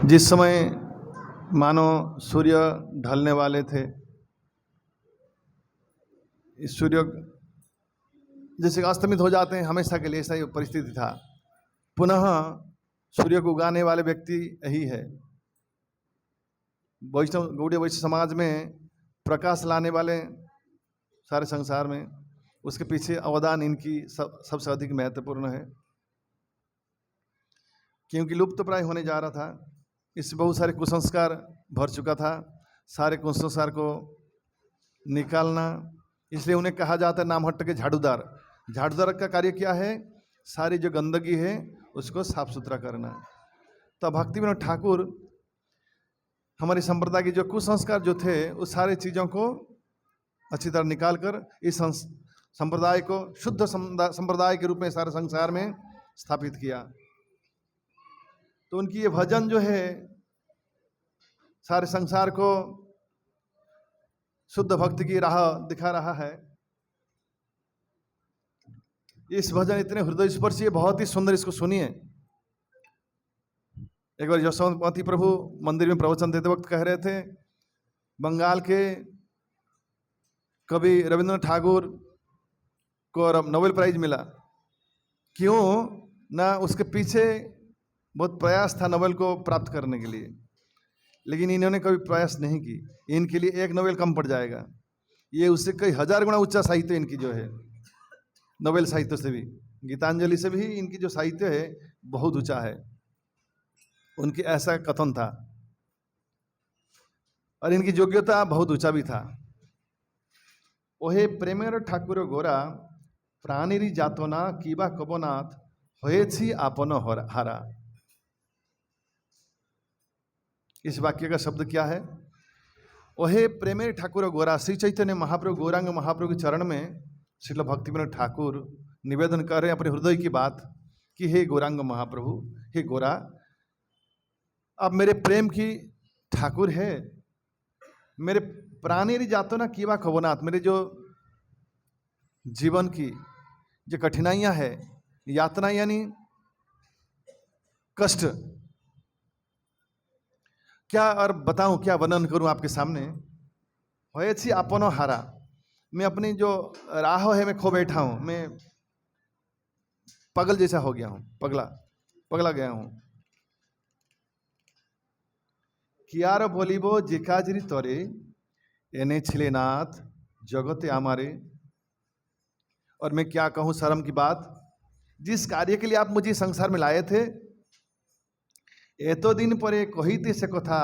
जिस समय मानो सूर्य ढलने वाले थे, इस सूर्य जैसे अस्तमित हो जाते हैं हमेशा के लिए, ऐसा ही परिस्थिति था। पुनः सूर्य को उगाने वाले व्यक्ति यही है। वैष्णव गौड़ीय वैष्णव समाज में प्रकाश लाने वाले सारे संसार में, उसके पीछे अवदान इनकी सबसे अधिक महत्वपूर्ण है, क्योंकि लुप्त प्राय होने जा रहा था। इससे बहुत सारे कुसंस्कार भर चुका था। सारे कुसंस्कार को निकालना, इसलिए उन्हें कहा जाता है नामहट्ट के झाड़ूदार। झाड़ूदार का कार्य क्या है? सारी जो गंदगी है उसको साफ सुथरा करना। तो भक्तिविनोद ठाकुर हमारी संप्रदाय की जो कुसंस्कार जो थे उस सारे चीज़ों को अच्छी तरह निकाल कर इस संप्रदाय को शुद्ध संप्रदाय के रूप में सारे संसार में स्थापित किया। तो उनकी ये भजन जो है सारे संसार को शुद्ध भक्ति की राह दिखा रहा है। इस भजन इतने हृदय स्पर्शी है, बहुत ही सुंदर, इसको सुनिए। एक बार यशोमती प्रभु मंदिर में प्रवचन देते वक्त कह रहे थे, बंगाल के कवि रविंद्रनाथ ठाकुर को नोबेल प्राइज मिला, क्यों ना? उसके पीछे बहुत प्रयास था नोबेल को प्राप्त करने के लिए, लेकिन इन्होंने कभी प्रयास नहीं की। इनके लिए एक नोबेल कम पड़ जाएगा। ये उससे कई हजार गुना उच्चा साहित्य इनकी जो है, नोबेल साहित्य से भी, गीतांजलि से भी इनकी जो साहित्य है बहुत ऊंचा है। उनकी ऐसा कथन था, और इनकी योग्यता बहुत ऊंचा भी था। ओहे प्रेमेर ठाकुर गोरा प्राणीरी जातना किबा कबनाथ होएछि आपन हारा। इस वाक्य का शब्द क्या है? ओहे प्रेमेर ठाकुर गोरा। श्री चैतन्य महाप्रभु गौरांग महाप्रभु के चरण में श्रील भक्तिविनोद ठाकुर निवेदन कर रहे हैं अपने हृदय की बात कि हे गौरांग महाप्रभु, हे गोरा, अब मेरे प्रेम की ठाकुर है। मेरे प्राणीरी जातना किबा कबनाथ, मेरे जो जीवन की जो कठिनाइयां है, यातना यानी कष्ट, क्या और बताऊं, क्या वर्णन करूं आपके सामने। होएछि आपनो हारा, मैं अपनी जो राह है मैं खो बैठा हूं, मैं पगल जैसा हो गया हूं, पगला गया हूं। कियार बोलिबो जे काजरी तोरे एने छिले नाथ जगते आमारे। और मैं क्या कहूं शर्म की बात, जिस कार्य के लिए आप मुझे संसार में लाए थे, एतो दिन परे कहिते से कथा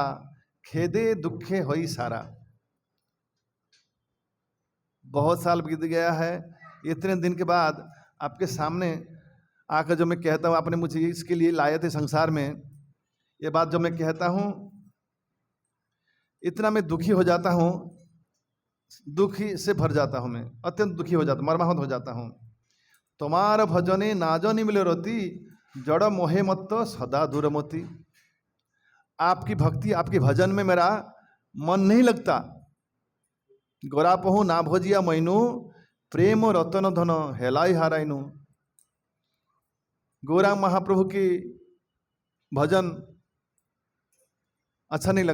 खेदे दुखे होई सारा। बहुत साल बीत गया है, इतने दिन के बाद आपके सामने आकर जो मैं कहता हूँ, आपने मुझे इसके लिए लाए थे संसार में, ये बात जो मैं कहता हूँ, इतना मैं दुखी हो जाता हूँ, दुखी से भर जाता हूँ, मैं अत्यंत दुखी हो जाता हूँ, मर्माहत हो जाता हूँ। तुम्हार भजने नाजो निमिले रति जड़ मोहे मत सदा दूरमती। आपकी भक्ति, आपके भजन में मेरा मन नहीं लगता। गोरा पहु ना भोजिया मैनू प्रेम रतन धन हेलाई हाराइनू। गौरांग महाप्रभु की भजन अच्छा नहीं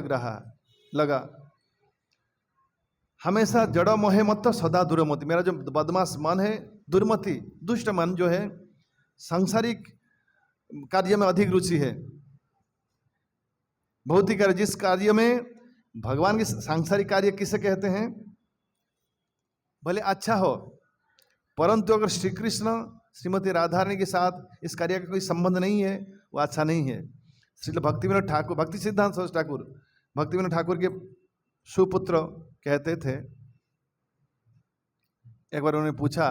लगा। हमेशा जड़ मोहे मत सदा दूरमती, मेरा जो बदमाश मन है, दुर्मति दुष्ट मन जो है, सांसारिक कार्य में अधिक रुचि है, भौतिक कार्य, जिस कार्य में भगवान के सांसारिक कार्य किसे कहते हैं, भले अच्छा हो, परंतु अगर श्री कृष्ण श्रीमती राधा रानी के साथ इस कार्य का कोई संबंध नहीं है, वो अच्छा नहीं है। श्री भक्तिविनोद ठाकुर, भक्ति सिद्धांत सरस्वती ठाकुर, भक्तिविनोद ठाकुर के सुपुत्र कहते थे, एक बार उन्होंने पूछा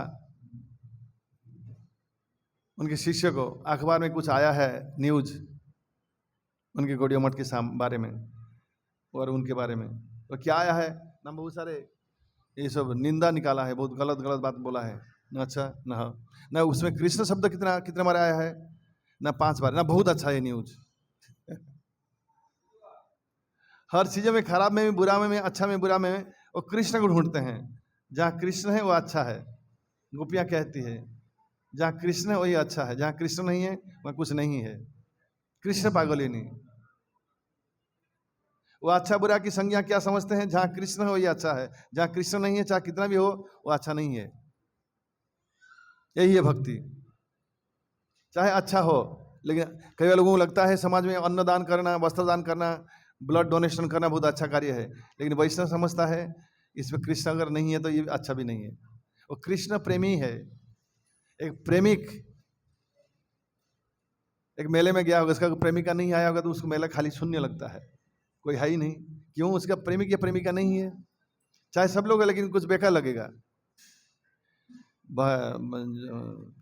उनके शिष्य को, अखबार में कुछ आया है न्यूज उनके गौड़ीय मठ के बारे में और उनके बारे में, तो क्या आया है ना, बहुत सारे ये सब निंदा निकाला है, बहुत गलत बात बोला है ना। अच्छा ना उसमें कृष्ण शब्द कितने बार आया है ना, 5 बार ना। बहुत अच्छा है न्यूज। हर चीज़ में, खराब में भी, बुरा में, अच्छा में, बुरा में, वो कृष्ण को ढूंढते हैं। जहाँ कृष्ण है वो अच्छा है, गोपियाँ कहती है, जहाँ कृष्ण है वही अच्छा है, जहाँ कृष्ण नहीं है वहाँ कुछ नहीं है। कृष्ण पागल ही नहीं। वो अच्छा बुरा की संज्ञा क्या समझते हैं? जहाँ कृष्ण हो ये अच्छा है, जहाँ कृष्ण नहीं है चाहे कितना भी हो वो अच्छा नहीं है। यही है भक्ति। चाहे अच्छा हो, लेकिन कई लोगों को लगता है समाज में अन्नदान करना, वस्त्र दान करना, ब्लड डोनेशन करना बहुत अच्छा कार्य है, लेकिन वैष्णव समझता है इसमें कृष्ण अगर नहीं है तो ये अच्छा भी नहीं है। वो कृष्ण प्रेमी है। एक प्रेमिक एक मेले में गया होगा, उसका प्रेमिका नहीं आया होगा तो उसको मेला खाली शून्य लगता है, कोई है ही नहीं। क्यों? उसका प्रेमिक या प्रेमिका नहीं है। चाहे सब लोग है लेकिन कुछ बेकार लगेगा।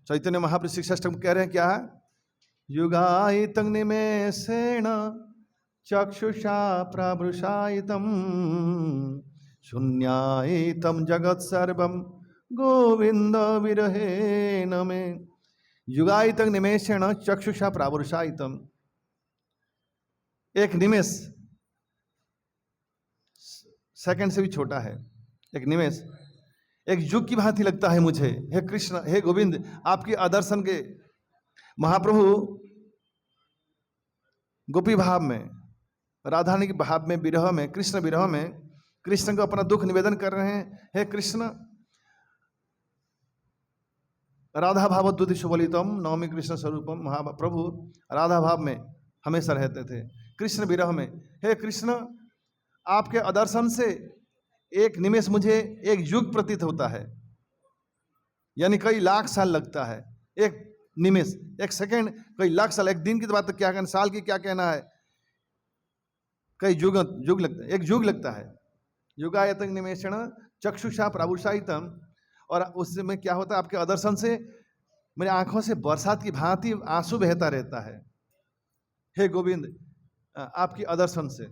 चैतन्य महाप्रभु शिक्षाष्टक कह रहे हैं क्या? युगायितं निमेषेण चक्षुषा प्रभृशायितं शून्यायितं जगत् सर्वं गोविंद विरहेण मे। युगायितं निमेषेण चक्षुषा प्रावृषायितं। एक निमेष सेकंड से भी छोटा है। एक निमेष एक युग की भांति लगता है मुझे। हे कृष्ण, हे गोविंद, आपके आदर्शन के महाप्रभु गोपी भाव में, राधारानी के भाव में, विरह में, कृष्ण विरह में कृष्ण को अपना दुख निवेदन कर रहे हैं। हे कृष्ण, राधा भाव द्वितीय बोलितम नवमी कृष्ण स्वरूपम। महाप्रभु राधा भाव में हमेशा रहते थे, कृष्ण विरह में। हे कृष्ण, आपके आदर्शन से एक निमेष मुझे एक युग प्रतीत होता है, यानी कई लाख साल लगता है। एक निमेष, एक सेकंड, कई लाख साल। एक दिन की बात तो क्या कहना, साल की क्या कहना है, कई युग लगता है, एक युग लगता है। युगायतं निमेषेण चक्षुषा प्रावृषायितं। और उसमें क्या होता है? आपके आदर्शन से मेरी आंखों से बरसात की भांति आंसू बहता रहता है। हे गोविंद, आपकी आदर्शन से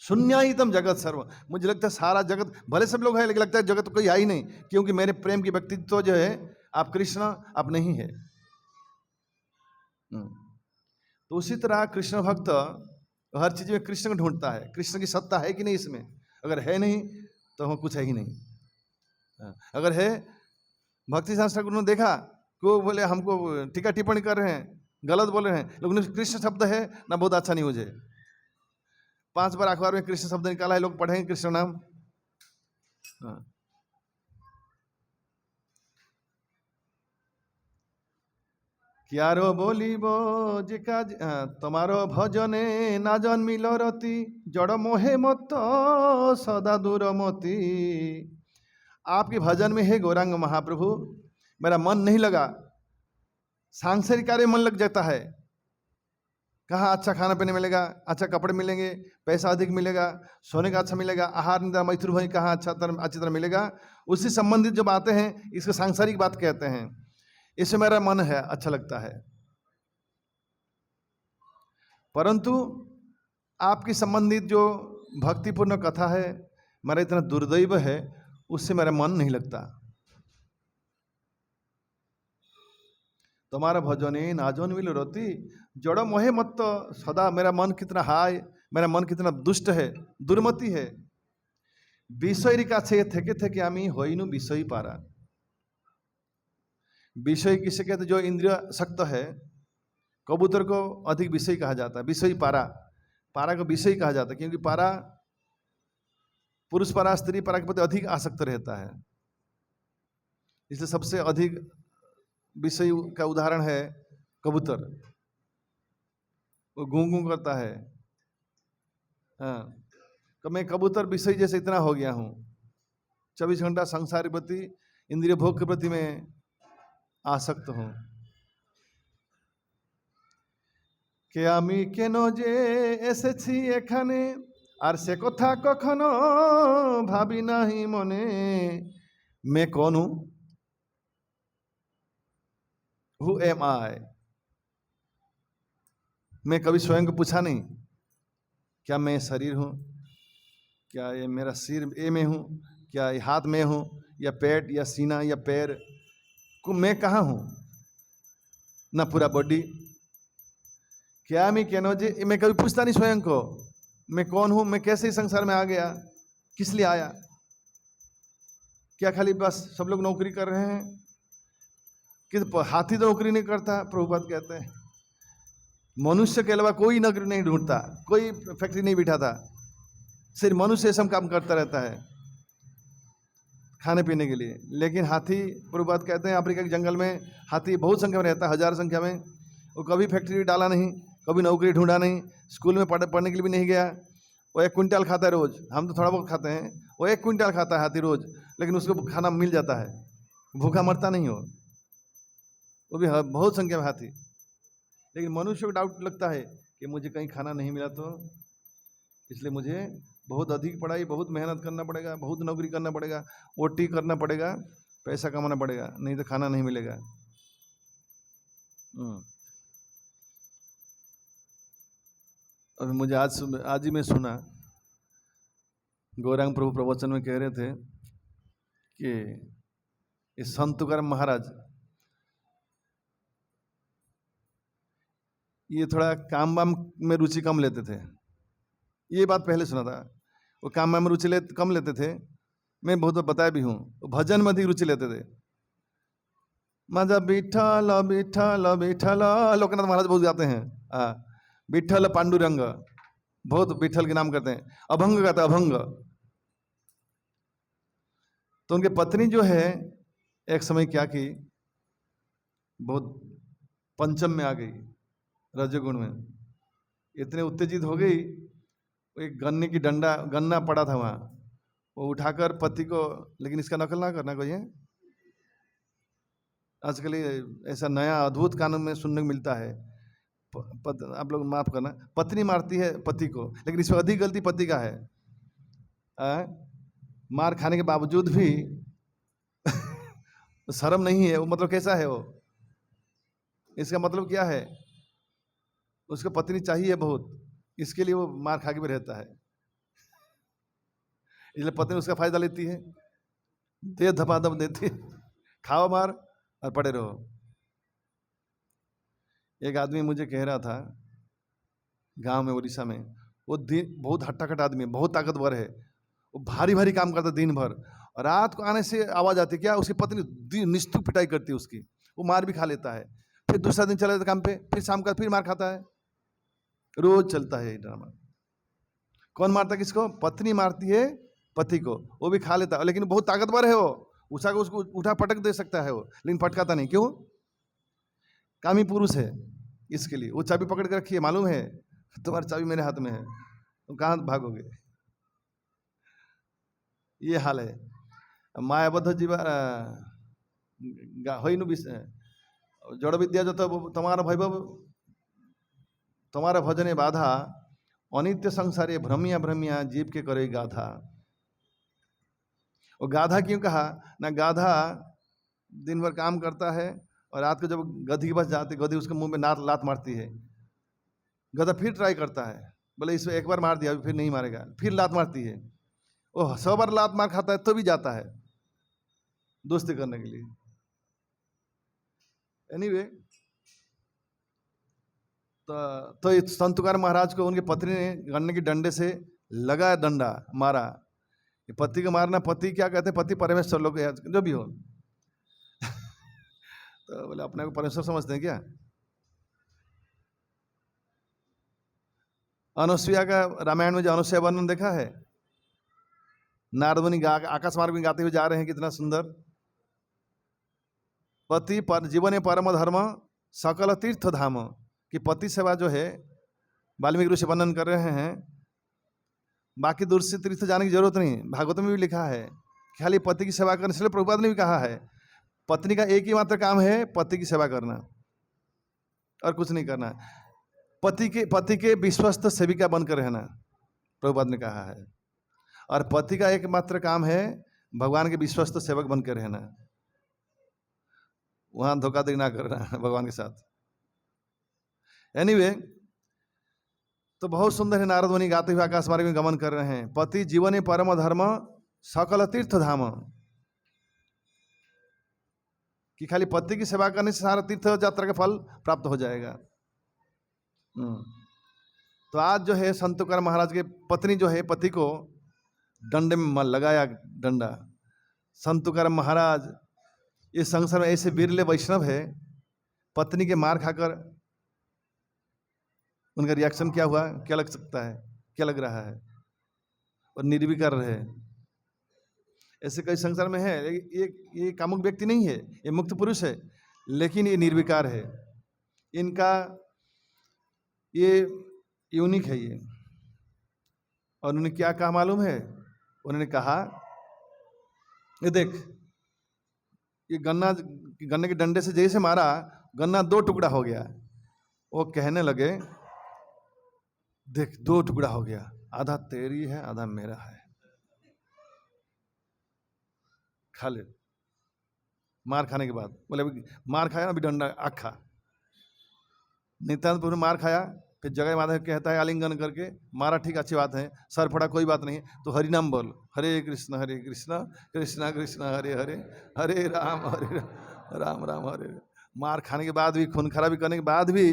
शून्यायितम जगत सर्व। मुझे लगता है सारा जगत, भले सब लोग हैं लेकिन लगता है जगत तो कोई है ही नहीं, क्योंकि मेरे प्रेम की व्यक्तित्व जो है आप कृष्ण, आप नहीं है। तो उसी तरह कृष्ण भक्त हर चीज में कृष्ण को ढूंढता है। कृष्ण की सत्ता है कि नहीं इसमें? अगर है नहीं तो हम कुछ है ही नहीं। अगर है, भक्ति शास्त्र गुरु ने देखा कि वो बोले हमको टीका टिप्पणी कर रहे हैं, गलत बोल रहे हैं, लेकिन कृष्ण शब्द है ना, बहुत अच्छा नहीं मुझे। 5 बार अखबार में कृष्ण शब्द निकाला है, लोग पढ़ेंगे कृष्ण नाम। क्यारो बोलिबो जिका तमारो भजने ना जन्मिल रति, जड़ मोहे मत सदा दूरमति। आपके भजन में है गौरांग महाप्रभु, मेरा मन नहीं लगा, सांसारिक कार्य मन लग जाता है। कहाँ अच्छा खाना पीने मिलेगा, अच्छा कपड़े मिलेंगे, पैसा अधिक मिलेगा, सोने का अच्छा मिलेगा, आहार निद्रा मैथुर भई कहाँ अच्छी तरह मिलेगा, उससे संबंधित जो बातें हैं इसको सांसारिक बात कहते हैं। इससे मेरा मन है, अच्छा लगता है। परंतु आपकी संबंधित जो भक्तिपूर्ण कथा है, मेरा इतना दुर्दैव है, उससे मेरा मन नहीं लगता। तुम्हारा भजने नाजन मिल रोती, जड़ मोहे मत सदा। मेरा मन कितना हाय, मेरा मन कितना दुष्ट है, दुर्मति है। विषय काछे थेके थेके आमी होइनु विषय पारा। विषय किसे कहते? जो इंद्रिय शक्त है। कबूतर को अधिक विषय कहा जाता है, विषय पारा। पारा को विषय कहा जाता है क्योंकि पारा, पुरुष पारा स्त्री पारा के प्रति अधिक आसक्त रहता है। इसलिए सबसे अधिक विषय का उदाहरण है कबूतर। वो गूं गूं करता है। हाँ, तो मैं कबूतर विषय जैसे इतना हो गया हूँ, 24 घंटा संसार के प्रति, इंद्रिय भोग के प्रति मैं आसक्त हूँ। के आमी केनो जे एसेछि एखाने, आर से कथा कखनो भाबी नहीं मने। मैं कौन हूँ? Who am I? मैं कभी स्वयं को पूछा नहीं, क्या मैं शरीर हूँ? क्या ये मेरा सिर ए में हूँ? क्या ये हाथ में हूँ, या पेट या सीना या पैर को मैं कहाँ हूँ? ना पूरा बॉडी। क्या मैं कहना जी, मैं कभी पूछता नहीं स्वयं को मैं कौन हूँ, मैं कैसे इस संसार में आ गया, किस लिए आया? क्या खाली बस सब लोग नौकरी कर रहे हैं? कि हाथी तो नौकरी नहीं करता। प्रभुपाद कहते हैं मनुष्य के अलावा कोई नौकरी नहीं ढूंढता, कोई फैक्ट्री नहीं बिठा था, सिर्फ मनुष्य सब काम करता रहता है खाने पीने के लिए। लेकिन हाथी, प्रभुपाद कहते हैं अफ्रीका के जंगल में हाथी बहुत संख्या में रहता है, 1000 संख्या में। वो कभी फैक्ट्री डाला नहीं, कभी नौकरी ढूंढा नहीं, स्कूल में पढ़ने के लिए भी नहीं गया। वो 1 क्विंटल खाता है रोज, हम तो थोड़ा बहुत खाते हैं, वो 1 क्विंटल खाता है हाथी रोज, लेकिन उसको खाना मिल जाता है, भूखा मरता नहीं हो। वो भी बहुत संख्या में हाथी। लेकिन मनुष्य को डाउट लगता है कि मुझे कहीं खाना नहीं मिला तो, इसलिए मुझे बहुत अधिक पढ़ाई, बहुत मेहनत करना पड़ेगा, बहुत नौकरी करना पड़ेगा, ओटी करना पड़ेगा, पैसा कमाना पड़ेगा, नहीं तो खाना नहीं मिलेगा। और मुझे आज ही मैं सुना, गौरांग प्रभु प्रवचन में कह रहे थे कि इस संत तुकाराम महाराज ये थोड़ा काम वाम में रुचि कम लेते थे। ये बात पहले सुना था, वो काम वाम में रुचि कम लेते थे। मैं बहुत बताया भी हूँ, भजन में अधिक रुचि लेते थे। माझा विठल विठल विठल, लोकनाथ महाराज बहुत गाते हैं, विठल पांडुरंग, बहुत विठल के नाम करते हैं। अभंग गाता, अभंग। तो उनके पत्नी जो है एक समय क्या की, बहुत पंचम में आ गई, रजोगुण में इतने उत्तेजित हो गई, एक गन्ने की डंडा, गन्ना पड़ा था वहाँ, वो उठाकर पति को, लेकिन इसका नकल ना करना कोई है, आजकल ऐसा नया अद्भुत कानून में सुनने को मिलता है। आप लोग माफ करना, पत्नी मारती है पति को, लेकिन इसमें अधिक गलती पति का है। मार खाने के बावजूद भी शर्म नहीं है। वो मतलब कैसा है वो, इसका मतलब क्या है, उसको पत्नी चाहिए बहुत, इसके लिए वो मार खा के भी रहता है। इसलिए पत्नी उसका फायदा लेती है, दे धपाधप देती है, खाओ मार और पड़े रहो। एक आदमी मुझे कह रहा था, गांव में, उड़ीसा में, वो बहुत हट्टा-कट्टा आदमी है, बहुत ताकतवर है, वो भारी भारी काम करता दिन भर, और रात को आने से आवाज आती, क्या उसकी पत्नी निस्तुक पिटाई करती है उसकी, वो मार भी खा लेता है, फिर दूसरा दिन चला जाता काम पे, फिर शाम का फिर मार खाता है। रोज चलता है ये ड्रामा। कौन मारता है किसको? पत्नी मारती है पति को, वो भी खा लेता है, लेकिन बहुत ताकतवर है वो, उठा को उसको उठा पटक दे सकता है वो, लेकिन पटकाता नहीं। क्यों? कामी पुरुष है, इसके लिए वो चाबी पकड़ के रखी है, मालूम है तुम्हारी चाबी मेरे हाथ में है, तुम कहाँ भागोगे। ये हाल है। मायाबद्ध जीवा होइनु जड़ विद्या जो तुम्हारा वैभव तुम्हारा भजने बाधा, अनित्य संसारे भ्रमिया भ्रमिया जीव के करे गाधा। वो गाधा क्यों कहा ना? गाधा दिन भर काम करता है और रात को जब गधी के पास जाते, गधी उसके मुंह में लात मारती है, गधा फिर ट्राई करता है, बोले इसमें एक बार मार दिया फिर नहीं मारेगा, फिर लात मारती है, वो 100 बार लात मार खाता है तो भी जाता है दोस्ती करने के लिए। एनीवे, तो संत तुकाराम महाराज को उनके पत्नी ने गन्ने की डंडे से लगा डंडा मारा। पति को मारना, पति क्या कहते हैं, पति परमेश्वर लोग जो भी हो तो बोले अपने को परमेश्वर समझते हैं क्या? अनुसुईया का रामायण में जो अनुसुईया वर्णन देखा है, नारद मुनि आकाश मार्ग में गाते हुए जा रहे हैं, कितना सुंदर। पति जीवन परम धर्म सकल तीर्थ धाम, कि पति सेवा जो है वाल्मीकि ऋषि वर्णन कर रहे हैं। बाकी दूर से तीर्थ जाने की जरूरत नहीं, भागवत में भी लिखा है खाली पति की सेवा करने। इसलिए प्रभुपाद ने भी कहा है पत्नी का एक ही मात्र काम है पति की सेवा करना और कुछ नहीं करना। पति के विश्वस्त सेविका बनकर रहना, प्रभुपाद ने कहा है। और पति का एकमात्र काम है भगवान के विश्वस्त सेवक बनकर रहना, वहां धोखाधड़ी ना करना भगवान के साथ। एनीवे, तो बहुत सुंदर है, नारद मुनि गाते हुए आकाश मार्ग में गमन कर रहे हैं। पति जीवन परम धर्म सकल तीर्थ धाम, कि खाली पति की सेवा करने से सारा तीर्थ यात्रा का फल प्राप्त हो जाएगा। तो आज जो है संत तुकाराम महाराज के पत्नी जो है पति को डंडे में लगाया डंडा। संत तुकाराम महाराज इस संसार में ऐसे बिरले वैष्णव है, पत्नी के मार खाकर उनका रिएक्शन क्या हुआ, क्या लग सकता है, क्या लग रहा है, और निर्विकार रहे। ऐसे कई संसार में है। ये कामुक व्यक्ति नहीं है, ये मुक्त पुरुष है, लेकिन ये निर्विकार है। इनका ये यूनिक है ये। और उन्होंने क्या कहा मालूम है? उन्होंने कहा, ये देख, ये गन्ने के डंडे से जैसे मारा, गन्ना 2 टुकड़ा हो गया। वो कहने लगे, देख 2 टुकड़ा हो गया, आधा तेरी है आधा मेरा है, खा ले। मार खाने के बाद बोले, मार खाया ना अभी डंडा आखा। नित्यानंद प्रभु ने मार खाया, फिर जगह माधव कहता है आलिंगन करके, मारा ठीक, अच्छी बात है, सर फटा कोई बात नहीं, तो हरि नाम बोल, हरे कृष्ण कृष्ण कृष्ण हरे हरे, हरे राम राम राम हरे। मार खाने के बाद भी, खून खराबी करने के बाद भी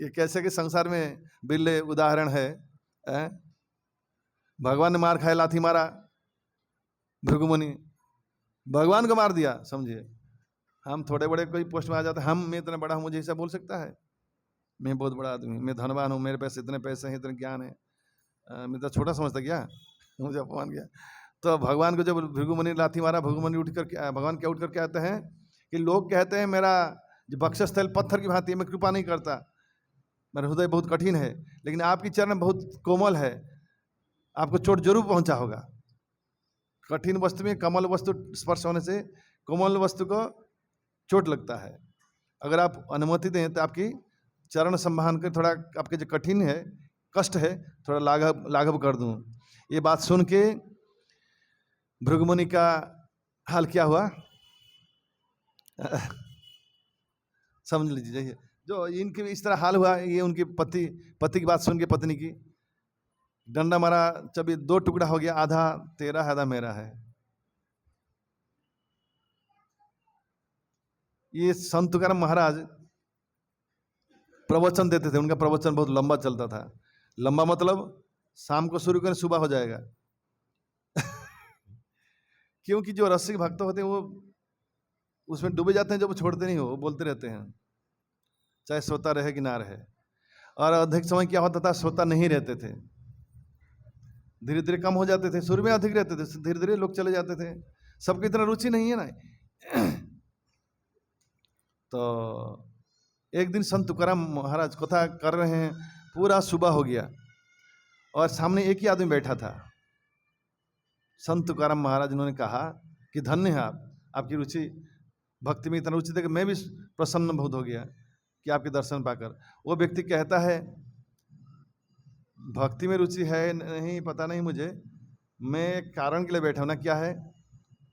ये कैसे के संसार में बिल्ले उदाहरण है। भगवान ने मार खाया, लाठी मारा, भृगुमुनि भगवान को मार दिया, समझिए। हम थोड़े बड़े कोई पोस्ट में आ जाते हैं, मैं इतना बड़ा हूँ, मुझे ऐसा बोल सकता है? मैं बहुत बड़ा आदमी, मैं धनवान हूँ, मेरे पास इतने पैसे हैं, इतने ज्ञान है, मैं तो छोटा समझता क्या? मुझे अपमान किया। तो भगवान को जब भृगुमुनि लाठी मारा, भृगुमुनि उठ कर, भगवान क्या उठ कर कहते हैं कि लोग कहते हैं मेरा जो वक्षस्थल पत्थर की भांति है, मैं कृपा नहीं करता, मेरा हृदय बहुत कठिन है, लेकिन आपकी चरण बहुत कोमल है, आपको चोट जरूर पहुंचा होगा। कठिन वस्तु में कोमल वस्तु स्पर्श होने से कोमल वस्तु को चोट लगता है। अगर आप अनुमति दें तो आपकी चरण संभान कर थोड़ा आपके जो कठिन है, कष्ट है, थोड़ा लाघव कर दूं। ये बात सुन के भृगुमुनि का हाल क्या हुआ समझ लीजिए। जो इनके इस तरह हाल हुआ, ये उनके पति की बात सुन के पत्नी की, डंडा मारा, जब ये 2 टुकड़ा हो गया, आधा तेरा है आधा मेरा है। ये संत तुकाराम महाराज प्रवचन देते थे, उनका प्रवचन बहुत लंबा चलता था। लंबा मतलब शाम को शुरू करें सुबह हो जाएगा क्योंकि जो रसिक भक्त होते हैं वो उसमें डूबे जाते हैं, जब वो छोड़ते नहीं हो, वो बोलते रहते हैं, चाहे सोता रहे कि ना रहे। और अधिक समय क्या होता था, सोता नहीं रहते थे, धीरे धीरे कम हो जाते थे। शुरू में अधिक रहते थे, धीरे धीरे लोग चले जाते थे, सबकी इतना रुचि नहीं है ना। तो एक दिन संत तुकाराम महाराज कथा कर रहे हैं, पूरा सुबह हो गया और सामने एक ही आदमी बैठा था। संत तुकाराम महाराज उन्होंने कहा कि धन्य है आप, आपकी रुचि भक्ति में इतना रुचि थी कि मैं भी प्रसन्न बहुत हो गया कि आपके दर्शन पाकर। वो व्यक्ति कहता है, भक्ति में रुचि है नहीं पता नहीं मुझे, मैं एक कारण के लिए बैठा हूँ ना, क्या है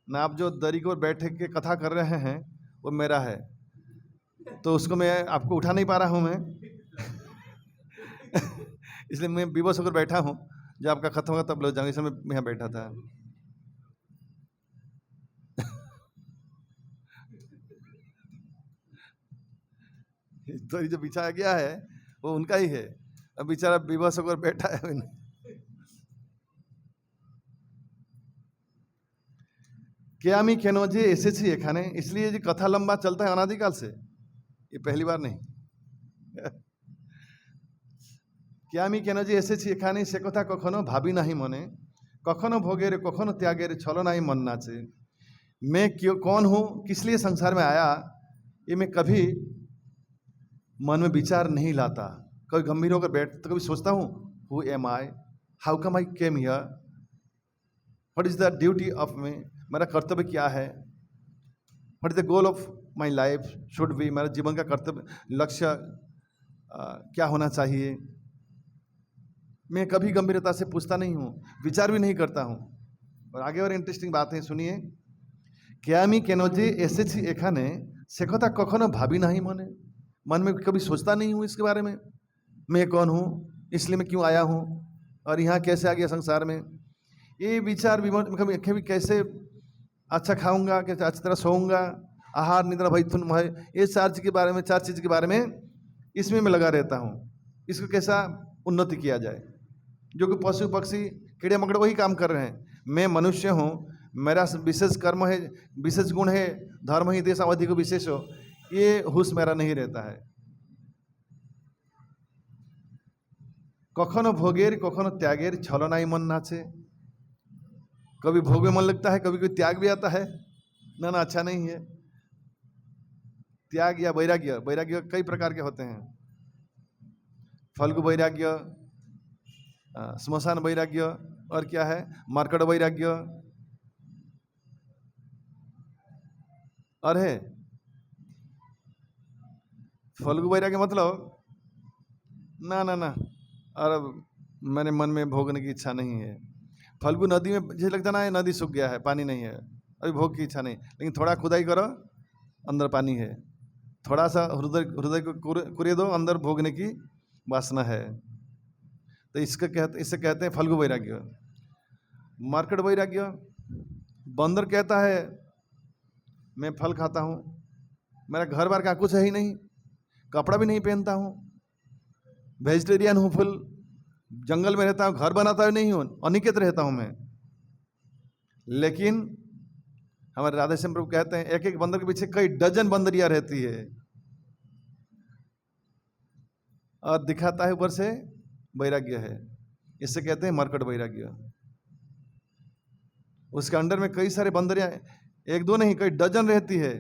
ना, आप जो दरी को बैठे के कथा कर रहे हैं वो मेरा है, तो उसको मैं आपको उठा नहीं पा रहा हूँ मैं इसलिए मैं विवश होकर बैठा हूँ, जब आपका खत्म होगा तब लो जाऊंगा, इसलिए मैं यहाँ बैठा था। तो ये जो बिछाया गया है वो उनका ही है, अब बेचारा विवश होकर बैठा है। क्या আমি কেন যে এসেছি এখানে, इसलिए जो कथा लंबा चलता है अनादिकाल से, ये पहली बार नहीं। क्या আমি কেন যে এসেছি এখানে সে কথা কখনো ভাবি নাহি মনে, কখনো भोगेर कखनो त्यागेर छलो नहीं मन नाचे। मैं क्यों कौन हूँ, किस लिए संसार में आया, ये मैं कभी मन में विचार नहीं लाता। कभी गंभीर होकर बैठ तो कभी सोचता हूँ, who am I, how come I came here, what is the duty of me, मेरा कर्तव्य क्या है, what is the goal of my life should be, मेरा जीवन का कर्तव्य लक्ष्य क्या होना चाहिए। मैं कभी गंभीरता से पूछता नहीं हूँ, विचार भी नहीं करता हूँ। और आगे और इंटरेस्टिंग बातें सुनिए। क्या আমি কেন যে এসেছি এখানে সে কথা কখনো ভাবি नहीं मने, मन में कभी सोचता नहीं हूँ इसके बारे में, मैं कौन हूँ, इसलिए मैं क्यों आया हूँ और यहाँ कैसे आ गया संसार में। ये विचार कभी कैसे अच्छा खाऊंगा, कैसे अच्छी तरह सोऊंगा, आहार निद्रा भैथुन भय, ये 4 चीज़ के बारे में, 4 चीज़ के बारे में इसमें मैं लगा रहता हूँ। इसको कैसा उन्नति किया जाए, जो कि पशु पक्षी कीड़े मकड़े वही काम कर रहे हैं, मैं मनुष्य हूँ, मेरा विशेष कर्म है, विशेष गुण है, धर्म ही देश अवधि को विशेष हो, ये हुश मेरा नहीं रहता है। कखनो भोगेर कखनो त्यागेर छलनाई मन नाचे। कभी भोग में मन लगता है, कभी कोई त्याग भी आता है, ना ना अच्छा नहीं है। त्याग या वैराग्य, वैराग्य कई प्रकार के होते हैं। फल्गु वैराग्य, स्मशान वैराग्य, और क्या है मार्कट वैराग्य, और है फल्गु वैराग्य मतलब ना ना ना, और मेरे मन में भोगने की इच्छा नहीं है। फल्गु नदी में जैसे लगता ना, ये नदी सूख गया है, पानी नहीं है, अभी भोग की इच्छा नहीं, लेकिन थोड़ा खुदाई करो अंदर पानी है, थोड़ा सा हृदय हृदय को कुरे दो, अंदर भोगने की वासना है। तो इससे कहते हैं फल्गु वैराग्य। मार्कट वैराग्य, बंदर कहता है मैं फल खाता हूँ, मेरा घर बार का कुछ है ही नहीं, कपड़ा भी नहीं पहनता हूँ, वेजिटेरियन हूँ, फुल जंगल में रहता हूँ, घर बनाता भी नहीं हूँ, अनिकेत रहता हूँ मैं। लेकिन हमारे राधेश्याम प्रभु कहते हैं एक एक बंदर के पीछे कई डजन बंदरियां रहती है, और दिखाता है ऊपर से वैराग्य है। इससे कहते हैं मरकट वैराग्य। उसके अंडर में कई सारे बंदरियां, एक दो नहीं कई डजन रहती है,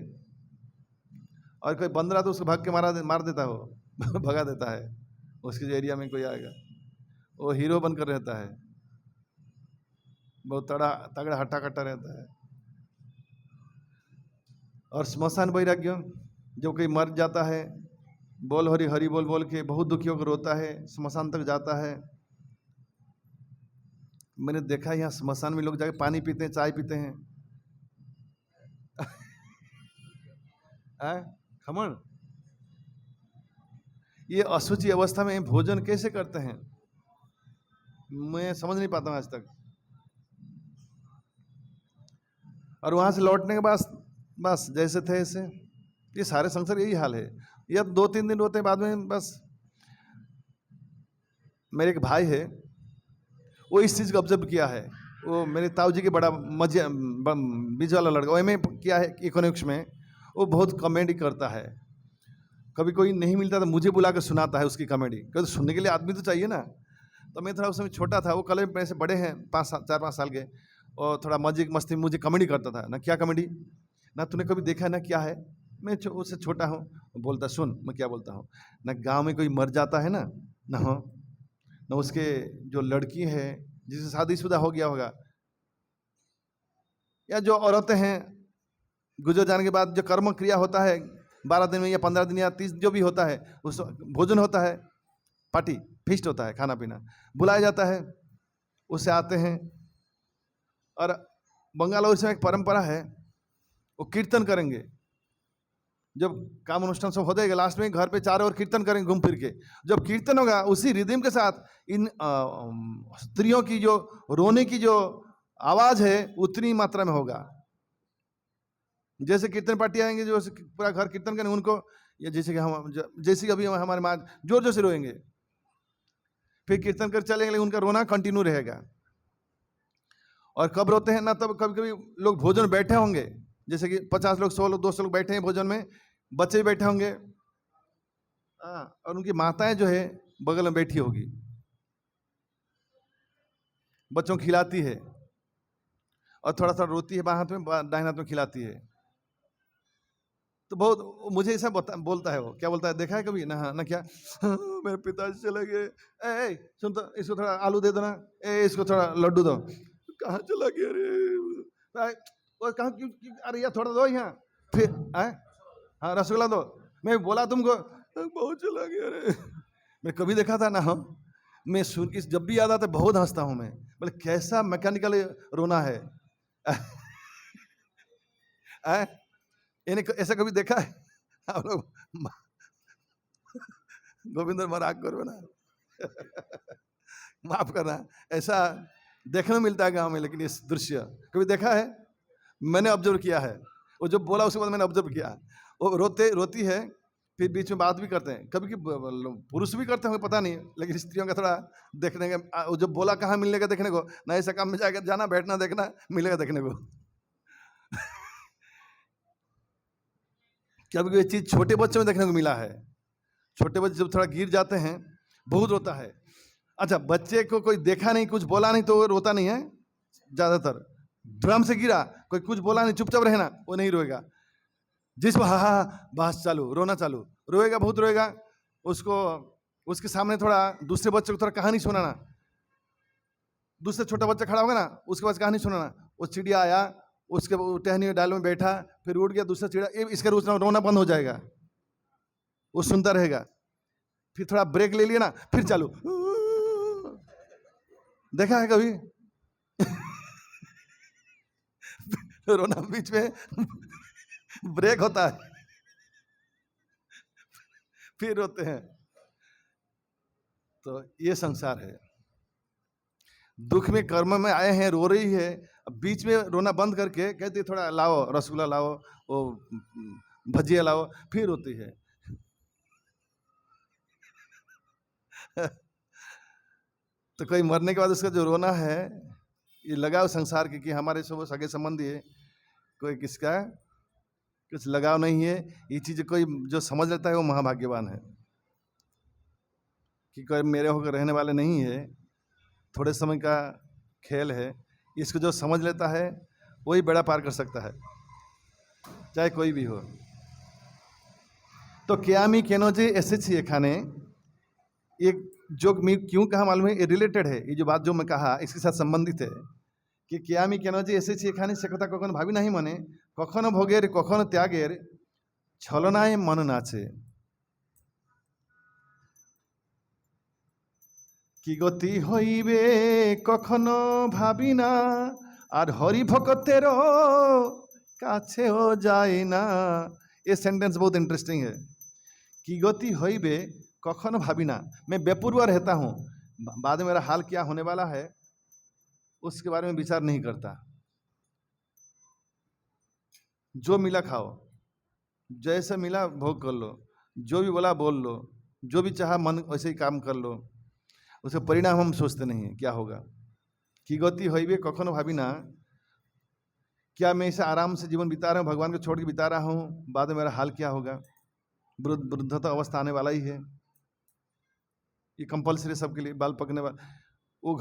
और कोई बंदरा तो उसको भाग के मार देता हो भगा देता है, उसके जो एरिया में कोई आएगा वो हीरो बनकर रहता है, बहुत तगड़ा हट्टा कट्टा रहता है। और स्मशान वैराग्य, जो कोई मर जाता है, बोल हरि हरि बोल बोल के बहुत दुखी होकर रोता है, स्मशान तक जाता है। मैंने देखा यहाँ स्मशान में लोग जाके पानी पीते हैं, चाय पीते हैं खमण, ये अशुचि अवस्था में भोजन कैसे करते हैं, मैं समझ नहीं पाता हूँ आज तक। और वहां से लौटने के बाद बस जैसे थे ऐसे, ये सारे संसार यही हाल है। या 2-3 दिन रोते हैं, बाद में बस। मेरे एक भाई है, वो इस चीज़ को ऑब्जर्व किया है, वो मेरे ताऊ जी के बड़ा मजे बीच वाला लड़का, वो एमए किया है इकोनॉमिक्स में, वो बहुत कॉमेडी करता है। कभी कोई नहीं मिलता तो मुझे बुला कर सुनाता है उसकी कॉमेडी, क्योंकि सुनने के लिए आदमी तो चाहिए ना। तो मैं थोड़ा उस समय छोटा था, वो कॉलेज में से बड़े हैं 4-5 साल के, और थोड़ा मजे मस्ती मुझे कॉमेडी करता था ना। क्या कॉमेडी ना तूने कभी देखा ना क्या है, मैं उससे छोटा हूँ, बोलता सुन मैं क्या बोलता हूँ ना, गाँव में कोई मर जाता है ना, ना हो ना उसके जो लड़की है जिसे शादीशुदा हो गया होगा, या जो औरतें हैं गुजर जाने के बाद जो कर्म क्रिया होता है 12 दिन में या 15 दिन या 30 जो भी होता है, उस भोजन होता है, पार्टी फीस्ट होता है, खाना पीना बुलाया जाता है, उससे आते हैं। और बंगाल और इसमें एक परंपरा है, वो कीर्तन करेंगे, जब काम अनुष्ठान सब हो जाएगा लास्ट में घर पे चारों ओर कीर्तन करेंगे घूम फिर के। जब कीर्तन होगा उसी रिदम के साथ इन स्त्रियों की जो रोने की जो आवाज है उतनी मात्रा में होगा। जैसे कीर्तन पार्टी आएंगे जो पूरा घर कीर्तन करेंगे उनको, या जैसे कि अभी हमारे माँ जोर जोर से रोएंगे, फिर कीर्तन कर चलेंगे, लेकिन उनका रोना कंटिन्यू रहेगा। और कब रोते हैं ना, तब कभी कभी लोग भोजन बैठे होंगे, जैसे कि 50 लोग 100 लोग 200 लोग बैठे हैं भोजन में, बच्चे भी बैठे होंगे, और उनकी माताएं जो है बगल में बैठी होगी, बच्चों को खिलाती है, और थोड़ा थोड़ा रोती है, बाएं हाथ में दाहिने हाथ में खिलाती है। तो बहुत मुझे ऐसा बोलता है, वो क्या बोलता है देखा है कभी ना, ना क्या मेरे पिताजी चले गए, सुन तो इसको थोड़ा आलू दे दो ना, इसको थोड़ा लड्डू दो, कहाँ चला गया अरे, और कहाँ अरे यार थोड़ा दो यहाँ, फिर हाँ रसगुल्ला दो, मैं बोला तुमको, बहुत चला गया अरे। मैं कभी देखा था ना, मैं सुन के जब भी याद आता बहुत हंसता हूँ मैं, बोले कैसा मैकेनिकल रोना है इन्हें ऐसा कभी देखा है आप लोग? गोविंदर मजाक करो ना माफ करना, ऐसा देखने में मिलता है गांव में, लेकिन इस दृश्य कभी देखा है? मैंने ऑब्जर्व किया है, वो जो बोला उसके बाद मैंने ऑब्जर्व किया, वो रोती है, फिर बीच में बात भी करते हैं, कभी पुरुष भी करते होंगे पता नहीं, लेकिन स्त्रियों का थोड़ा देखने का, वो जो बोला कहाँ मिलने का देखने को ना, ऐसा काम में जाकर जाना बैठना देखना मिलेगा देखने को कभी ये चीज छोटे बच्चों में देखने को मिला है, छोटे बच्चे जब थोड़ा गिर जाते हैं बहुत रोता है, अच्छा, बच्चे को कोई देखा नहीं, कुछ बोला नहीं तो वो रोता नहीं है ज्यादातर। ड्रम से गिरा, कोई कुछ बोला नहीं, चुपचाप रहना, वो नहीं रोएगा। जिसको हा हा बस चालू, रोना चालू, रोएगा, बहुत रोएगा। उसको उसके सामने थोड़ा दूसरे बच्चे को थोड़ा कहानी सुनाना, दूसरे छोटा बच्चा खड़ा होगा ना, उसके पास कहानी सुनाना। वो चिड़िया आया, उसके टहनी डाल में बैठा, फिर उड़ गया दूसरा चिड़िया, इसका रोना बंद हो जाएगा, वो सुनता रहेगा। फिर थोड़ा ब्रेक ले लिया ना, फिर चालू। देखा है कभी? रोना बीच में ब्रेक होता है, फिर रोते हैं। तो ये संसार है। दुख में कर्म में आए हैं, रो रही है, अब बीच में रोना बंद करके कहती है थोड़ा लाओ रसगुल्ला, लाओ वो भजिया लाओ, फिर रोती है। तो कोई मरने के बाद उसका जो रोना है, ये लगाव संसार की, कि हमारे सब सगे संबंधी है, कोई किसका कुछ लगाव नहीं है। ये चीज कोई जो समझ लेता है वो महाभाग्यवान है, कि कोई मेरे होकर रहने वाले नहीं है, थोड़े समय का खेल है। इसको जो समझ लेता है वही बेड़ा पार कर सकता है, चाहे कोई भी हो। तो क्या मी केनो जे एसेছি এখানে, एक जो मैं क्यों कहा मालूम है, ये रिलेटेड है, ये जो बात जो मैं कहा इसके साथ संबंधित है। कि क्या मी केनो जे एसेছি এখানে সে কথা কখনো ভাবি নাহি মনে, কখনো ভোগের কখনো ত্যাগের ছলনায় মন নাচে। কি গতি হইবে কখনো ভাবি না, আর হরি ভক্তেরও কাছেও যায় না। ये सेंटेंस बहुत इंटरेस्टिंग है। की गति होइबे कखनो भाबी ना, मैं बेपूर्वा रहता हूँ, बाद में मेरा हाल क्या होने वाला है उसके बारे में विचार नहीं करता। जो मिला खाओ, जैसे मिला भोग कर लो, जो भी बोला बोल लो, जो भी चाहा मन वैसे ही काम कर लो, उसका परिणाम हम सोचते नहीं है क्या होगा। की गति होइबे कखनो भाबी ना, क्या मैं इसे आराम से जीवन बिता रहा हूँ, भगवान को छोड़ के बिता रहा हूँ, बाद में मेरा हाल क्या होगा। वृद्धता अवस्था आने वाला ही है, ये कंपलसरी सबके लिए, बाल पकने वाला। वो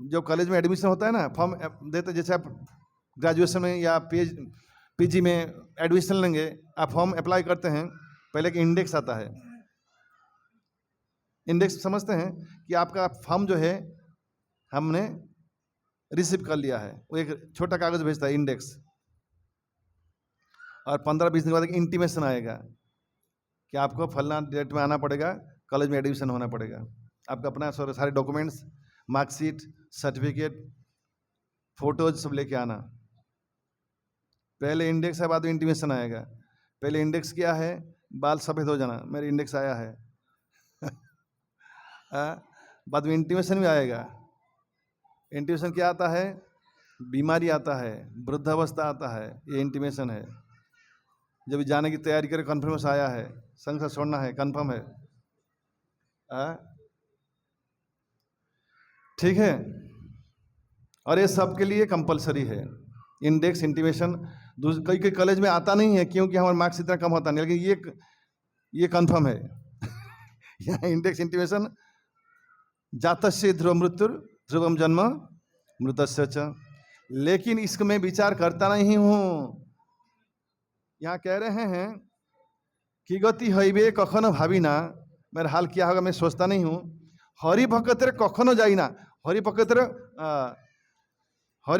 जब कॉलेज में एडमिशन होता है ना, फॉर्म देते, जैसे आप ग्रेजुएशन में या पीजी में एडमिशन लेंगे, आप फॉर्म अप्लाई करते हैं, पहले कि इंडेक्स आता है। इंडेक्स समझते हैं कि आपका फॉर्म जो है हमने रिसीव कर लिया है, वो एक छोटा कागज भेजता है इंडेक्स, और 15-20 दिन बाद एक इंटीमेशन आएगा कि आपको फलना डेट में आना पड़ेगा, कॉलेज में एडमिशन होना पड़ेगा। आपका अपना सारे डॉक्यूमेंट्स, मार्कशीट, सर्टिफिकेट, फोटोज सब लेके आना। पहले इंडेक्स है, बाद में इंटीमेशन आएगा। पहले इंडेक्स क्या है, बाल सफ़ेद हो जाना, मेरे इंडेक्स आया है। बाद में इंटीमेशन भी आएगा। इंटीमेशन क्या आता है, बीमारी आता है, वृद्धावस्था आता है, ये इंटीमेशन है। जब जाने की तैयारी करे, कन्फर्मेशन आया है, संसार छोड़ना है, कन्फर्म है। ठीक है, और ये सबके लिए कंपलसरी है इंडेक्स, इंटीमेशन। कई कई कॉलेज में आता नहीं है क्योंकि हमारा मार्क्स इतना कम होता नहीं, लेकिन ये कन्फर्म है। यहाँ इंडेक्स इंटीमेशन, जातस्य ध्रुव मृत्युर ध्रुवम जन्म मृतस्य च। लेकिन इसको मैं विचार करता नहीं हूँ। यहाँ कह रहे हैं कि गति हईबे कखनो भावी ना, मेरा हाल क्या होगा मैं सोचता नहीं हूँ। हरि भक्तेर कखनो जाई ना, हरि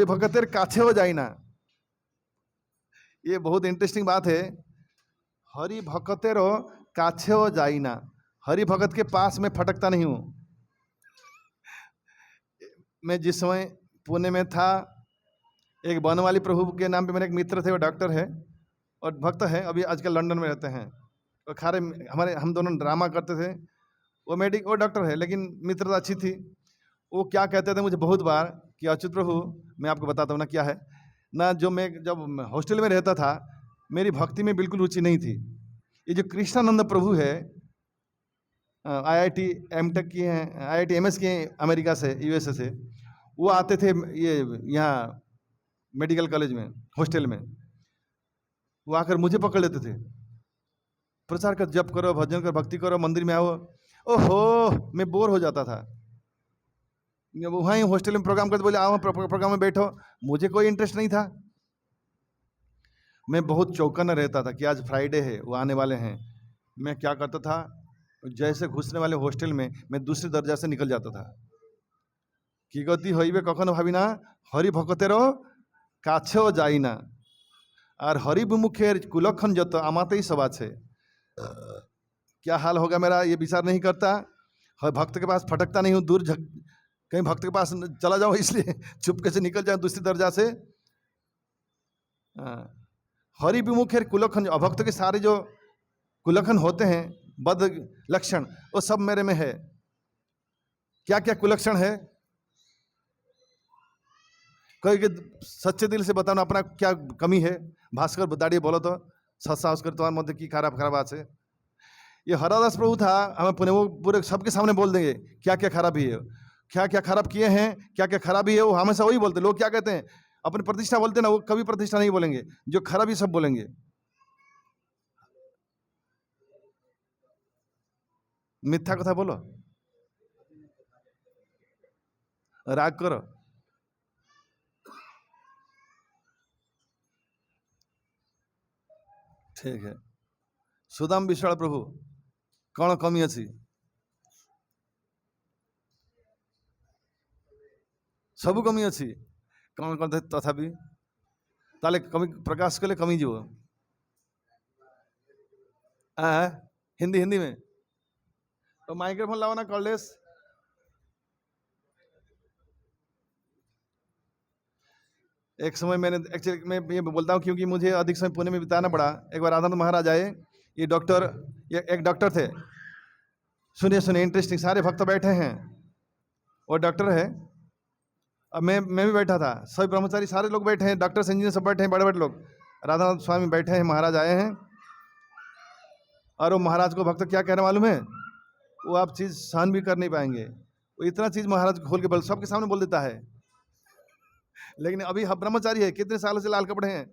भक्तेर काछेओ जाई ना। ये बहुत इंटरेस्टिंग बात है। हरि भक्तेरो काछेओ जाई ना, हरि भगत के पास में फटकता नहीं हूँ। मैं जिस समय पुणे में था, एक बनवाली प्रभु के नाम पे मेरे एक मित्र थे, वो डॉक्टर है और भक्त है, अभी आजकल लंदन में रहते हैं। और खारे हम दोनों ड्रामा करते थे। वो डॉक्टर है, लेकिन मित्रता अच्छी थी। वो क्या कहते थे मुझे बहुत बार कि अच्युत प्रभु, मैं आपको बताता हूँ ना क्या है ना, मैं जब हॉस्टल में रहता था, मेरी भक्ति में बिल्कुल रुचि नहीं थी। ये जो कृष्णानंद प्रभु है, IIT M.Tech की हैं, IIT MS की हैं, अमेरिका से, USA से, वो आते थे ये यहाँ मेडिकल कॉलेज में, हॉस्टल में। वो आकर मुझे पकड़ लेते थे, प्रचार कर, जप करो, भजन करो, भक्ति करो, मंदिर में आओ। ओहो, मैं बोर हो जाता था। वहाँ ही हॉस्टल में प्रोग्राम करते, बोले आओ प्रोग्राम में बैठो, मुझे कोई इंटरेस्ट नहीं था। मैं बहुत चौकन्ना रहता था कि आज फ्राइडे है, वो आने वाले हैं। मैं क्या करता था, जैसे घुसने वाले हॉस्टल में मैं दूसरे दर्जा से निकल जाता था। कि गति हईबे कखनो भावी ना, हरि भक्तेरो काछेओ जाई ना, और हरि विमुखेर कुलक्षण जत आमातेई सब आछे। क्या हाल होगा मेरा, ये विचार नहीं करता। हर भक्त के पास फटकता नहीं हूँ, दूर कहीं भक्त के पास चला जाऊँ, इसलिए चुपके से निकल जाऊँ दूसरी दर्जा से। हरि विमुखेर कुलक्षण, अभक्त के सारे जो कुलक्षण होते हैं, बद लक्षण, वो सब मेरे में है। क्या क्या कुलक्षण है, कोई के सच्चे दिल से बताना अपना क्या कमी है। भास्कर दाड़िए बोलो तो सत्सा उसकर तुम्हारे मध्य की खराब खराब बात है। ये हरदास प्रभु था, हमें पुणे वो पूरे सबके सामने बोल देंगे क्या क्या खराबी है, क्या क्या खराब किए हैं, क्या क्या खराबी है। वो हमेशा वही बोलते। लोग क्या कहते हैं, अपनी प्रतिष्ठा बोलते ना, वो कभी प्रतिष्ठा नहीं बोलेंगे, जो खराबी सब बोलेंगे। मिथ्या कथा बोलो, राग करो। ठीक है। सुदाम विशाल प्रभु कौन कमी अच्छी, सबू कमी अच्छी, कौन करते तथापि ताले कमी प्रकाश कले कमी जीव। हिंदी हिंदी में तो माइक्रोफोन लाओ ना कॉलेज। एक समय मैंने एक्चुअली मैं ये बोलता हूँ क्योंकि मुझे अधिक समय पुणे में बिताना पड़ा। एक बार आनंद महाराज आए, ये डॉक्टर, ये एक डॉक्टर थे। सुनिए सुनिए, इंटरेस्टिंग, सारे भक्त बैठे हैं, वो डॉक्टर है। अब मैं भी बैठा था, सभी ब्रह्मचारी सारे लोग बैठे हैं, डॉक्टर इंजीनियर सब बैठे हैं, बड़े बड़े लोग। राधानाथ स्वामी बैठे हैं, महाराज आए हैं। और वो महाराज को भक्त क्या कह रहे मालूम है, वो आप चीज़ सहन भी कर नहीं पाएंगे। वो इतना चीज़ महाराज खोल के सबके सामने बोल देता है। लेकिन अभी हम ब्रह्मचारी है, कितने सालों से लाल कपड़े हैं,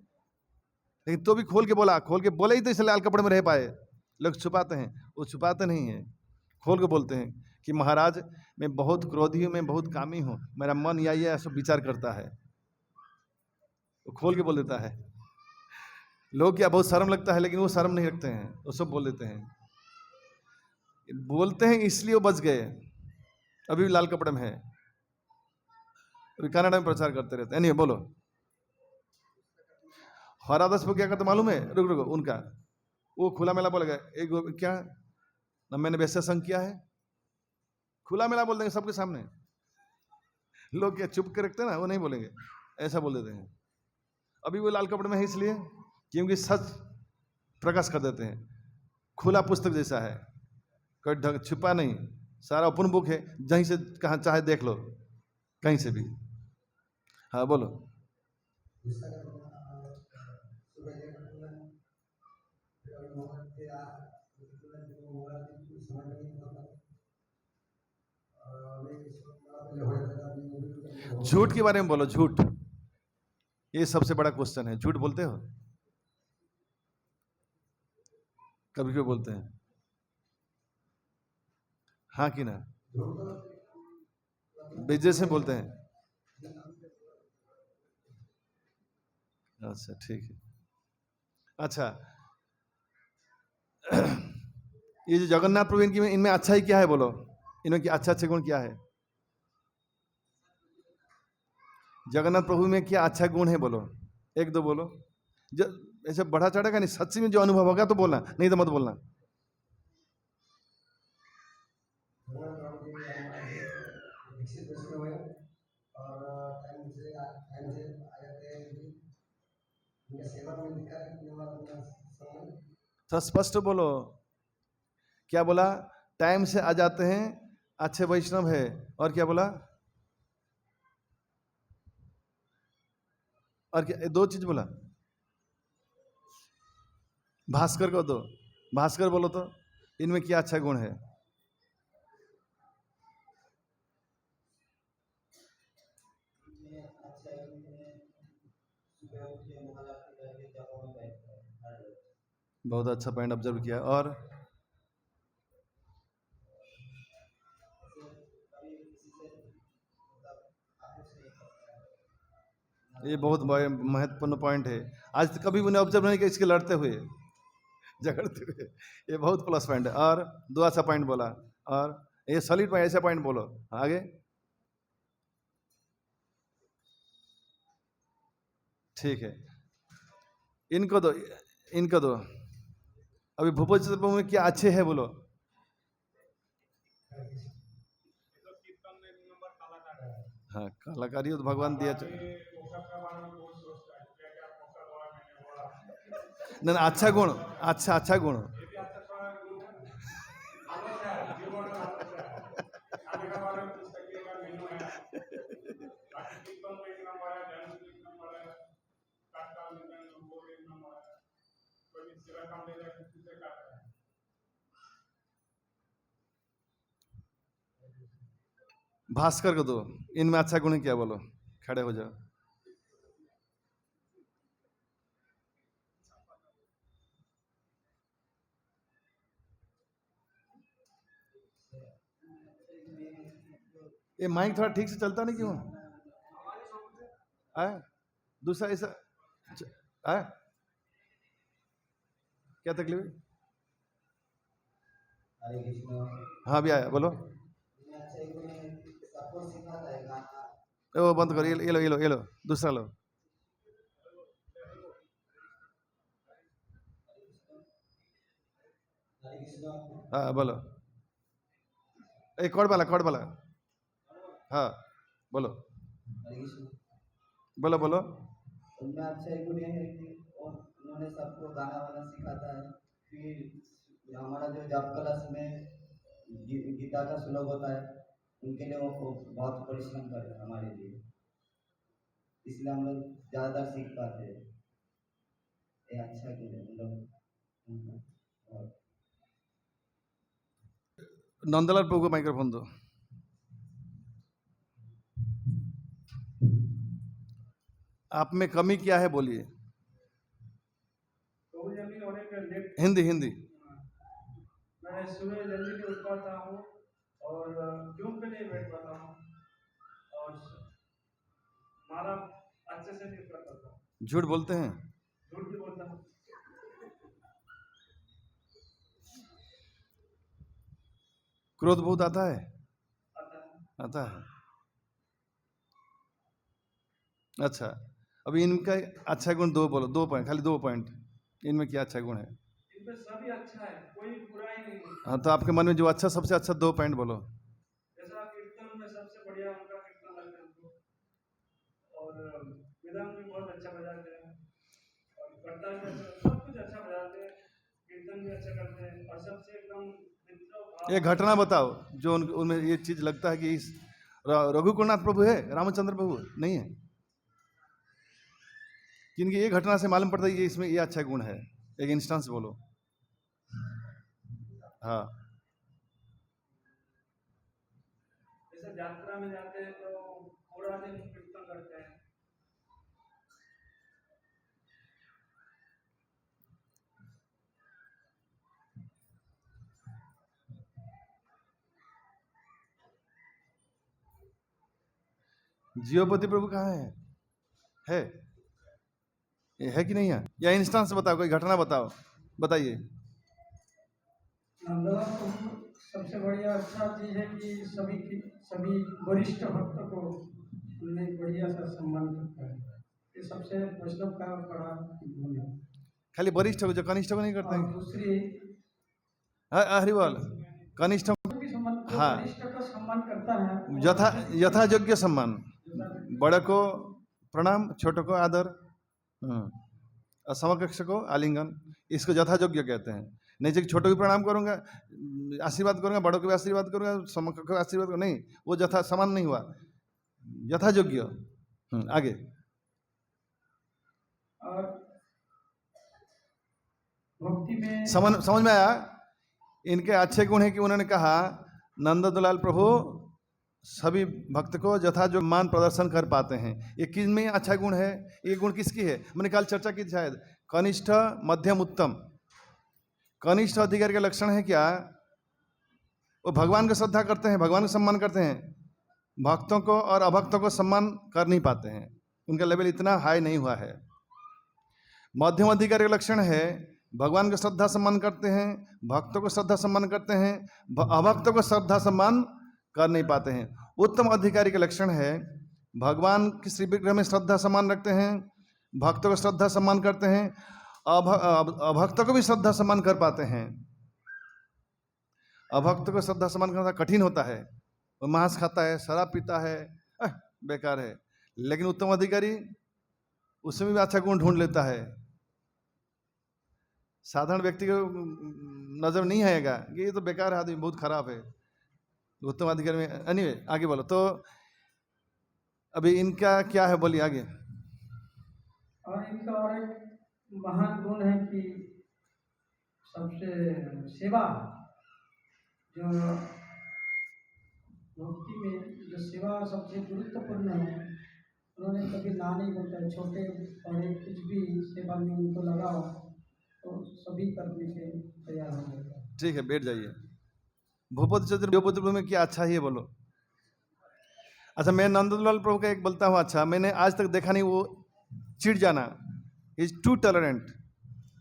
लेकिन तो भी खोल के बोला, खोल के बोले ही तो इसलिए लाल कपड़े में रह पाए। लोग छुपाते हैं, वो छुपाते नहीं हैं, खोल के बोलते हैं कि महाराज मैं बहुत क्रोधी हूँ, मैं बहुत कामी हूँ, मेरा मन या ये ऐसा विचार करता है। वो खोल के बोल देता है। लोग क्या बहुत शर्म लगता है, लेकिन वो शर्म नहीं रखते हैं, वो सब बोल देते हैं। बोलते हैं इसलिए वो बच गए, अभी भी लाल कपड़े में है, अभी कनाडा में प्रचार करते रहते हैं। नहीं बोलो, हरादास को क्या करते मालूम है, रुक रुको, उनका वो खुला मेला बोलेगा, एक क्या ना मैंने वैसा संग किया है, खुला मेला बोल देंगे सबके सामने। लोग क्या चुप के रखते हैं ना, वो नहीं बोलेंगे, ऐसा बोल देते हैं। अभी वो लाल कपड़े में है इसलिए क्योंकि सच प्रकाश कर देते हैं। खुला पुस्तक जैसा है, कोई ढंग छुपा नहीं, सारा ओपन बुक है, जहीं से कहाँ चाहे देख लो, कहीं से भी। हाँ बोलो। झूठ के बारे में बोलो, झूठ, ये सबसे बड़ा क्वेश्चन है। झूठ बोलते हो, कभी क्यों बोलते हैं, हाँ कि ना, बेइज्जती से बोलते हैं। अच्छा ठीक है। अच्छा ये जो जगन्नाथ प्रभु इनकी इनमें अच्छा ही क्या है बोलो, इनमें क्या अच्छा अच्छे गुण क्या है, जगन्नाथ प्रभु में क्या अच्छा गुण है बोलो, एक दो बोलो। ऐसे बढ़ा चढ़ेगा नहीं, सच्ची में जो अनुभव होगा तो बोलना, नहीं तो मत बोलना। तो स्पष्ट बोलो, क्या बोला, टाइम से आ जाते हैं, अच्छे वैष्णव है, और क्या बोला, और क्या, दो चीज बोला। भास्कर को दो, भास्कर बोलो तो इनमें क्या अच्छा गुण है। बहुत अच्छा पॉइंट ऑब्जर्व किया। और ये बहुत महत्वपूर्ण पॉइंट है। आज तक कभी उन्हें ऑब्जर्व नहीं किया इसके लड़ते हुए, झगड़ते हुए। ये बहुत प्लस पॉइंट है। और दो अच्छा पॉइंट बोला, और ये सॉलिड पॉइंट, ऐसा पॉइंट बोलो आगे। ठीक है, इनको दो, इनको दो। अभी भूपोज में क्या अच्छे है बोलो। हाँ, कलाकारी तो भगवान दिया। ना अच्छा गुण, अच्छा गुण। भास्कर को दो, इनमें अच्छा गुण क्या बोलो, खड़े हो जाओ। ये माइक थोड़ा ठीक से चलता नहीं क्यों? आए दूसरा ऐसा आए, क्या तकलीफ है? हाँ भी आया, बोलो। वो बंद करो, ये लो दूसरा लो। हाँ बोलो, एक कौड़ वाला। हाँ बोलो बोलो बोलो। उनमें अच्छा एक गुण ये है कि उन्होंने सबको गाना वाना सिखाता है। फिर हमारा जो जप क्लास में गीता का श्लोक होता है, उनके लिए वो बहुत परिश्रम कर रहे हैं हमारे लिए, इसलिए हम लोग ज़्यादातर सीख पाते हैं। ये अच्छा गुण है मतलब। नंदलाल प्रभु को माइक्रोफोन दो। आप में कमी क्या है बोलिए। हिंदी। मैं सुबह जल्दी नहीं उठ पाता हूँ और जूम पे नहीं बैठ पाता हूँ और मारा अच्छे से नहीं कर पाता। झूठ बोलते हैं? झूठ भी बोलता हूँ। क्रोध बहुत आता है? आता है। अच्छा, अभी इनका अच्छा गुण दो बोलो, 2 पॉइंट, खाली 2 पॉइंट। इनमें क्या अच्छा गुण है? इनमें सभी अच्छा है, कोई बुराई नहीं है। हाँ, तो आपके मन में जो अच्छा, सबसे अच्छा 2 पॉइंट बोलो। जैसा कीर्तन में सबसे बढ़िया उनका कीर्तन लगता है हमको, और वेदांत भी बहुत अच्छा बजाते हैं और करताल भी अच्छा, सब कुछ अच्छा बजाते हैं, कीर्तन भी अच्छा करते हैं और सबसे एकदम एक घटना बताओ जो उनमें ये चीज लगता है कि इस रघुकुलनाथ प्रभु है, रामचंद्र प्रभु नहीं है, किनकी ये घटना से मालूम पड़ता है कि इसमें ये अच्छा गुण है। एक इंस्टेंस बोलो। हाँ, जैसे यात्रा में जाते हैं तो पूरा दिन कीर्तन करते हैं। जियोपति प्रभु कहाँ है? ये है कि नहीं है? या इंस्टेंस बताओ, कोई घटना बताओ, बताइए। सबसे बढ़िया अच्छा चीज है कि सभी वरिष्ठ भक्त को उन्हें बढ़िया सा सम्मान करता है। ये सबसे वैष्णव का बड़ा गुण है। खाली वरिष्ठ को, जो कनिष्ठ को नहीं करते हैं। दूसरी हरिवाल कनिष्ठ, हाँ, वरिष्ठ का सम्मान करता है, यथा योग्य सम्मान। बड़े को प्रणाम, छोटे को आदर, और समकक्ष को आलिंगन, इसको यथा योग्य कहते हैं। नहीं कि छोटों को प्रणाम करूंगा, आशीर्वाद करूंगा, बड़ों को भी आशीर्वाद करूंगा, समकक्ष को आशीर्वाद करूंगा, नहीं, वो यथा समान नहीं हुआ, यथा योग्य। आगे और भक्ति में समझ में आया? इनके अच्छे गुण है कि उन्होंने कहा नंदलाल प्रभु सभी भक्त को यथा जो मान प्रदर्शन कर पाते हैं। ये किस में अच्छा गुण है? ये गुण किसकी है? मैंने कल चर्चा की शायद, कनिष्ठ, मध्यम, उत्तम। कनिष्ठ अधिकारी का लक्षण है क्या? वो भगवान को श्रद्धा करते हैं, भगवान को सम्मान करते हैं, भक्तों को और अभक्तों को सम्मान कर नहीं पाते हैं। उनका लेवल इतना हाई नहीं हुआ है। मध्यम अधिकारी का लक्षण है भगवान को श्रद्धा सम्मान करते हैं, भक्तों को श्रद्धा सम्मान करते हैं, अभक्तों को श्रद्धा सम्मान कर नहीं पाते हैं। उत्तम अधिकारी का लक्षण है भगवान की श्री विग्रह में श्रद्धा सम्मान रखते हैं, भक्तों को श्रद्धा सम्मान करते हैं, अभक्तों को भी श्रद्धा सम्मान कर पाते हैं। अभक्त को श्रद्धा सम्मान करना कठिन होता है, वो मांस खाता है, शराब पीता है, बेकार है। लेकिन उत्तम अधिकारी उसमें भी अच्छा गुण ढूंढ लेता है। साधारण व्यक्ति को नजर नहीं आएगा कि ये तो बेकार है, आदमी बहुत खराब है। उत्तम अधिकारी में एनीवे आगे बोलो। तो अभी इनका क्या है, बोलिए आगे। और इनका और एक महान गुण है कि सबसे सेवा, जो भक्ति में जो सेवा सबसे गुरुत्वपूर्ण है, उन्होंने कभी ना नहीं बोलता है। छोटे बड़े कुछ भी सेवा में उनको लगाओ तो सभी करने के तैयार हो जाता है। ठीक है, बैठ जाइए। भूपति चतुर्भुज में क्या अच्छा ही है, बोलो। अच्छा, मैं नंदलाल प्रभु का एक बोलता हूँ। अच्छा, मैंने आज तक देखा नहीं वो चिढ़ जाना। इज टू टॉलरेंट,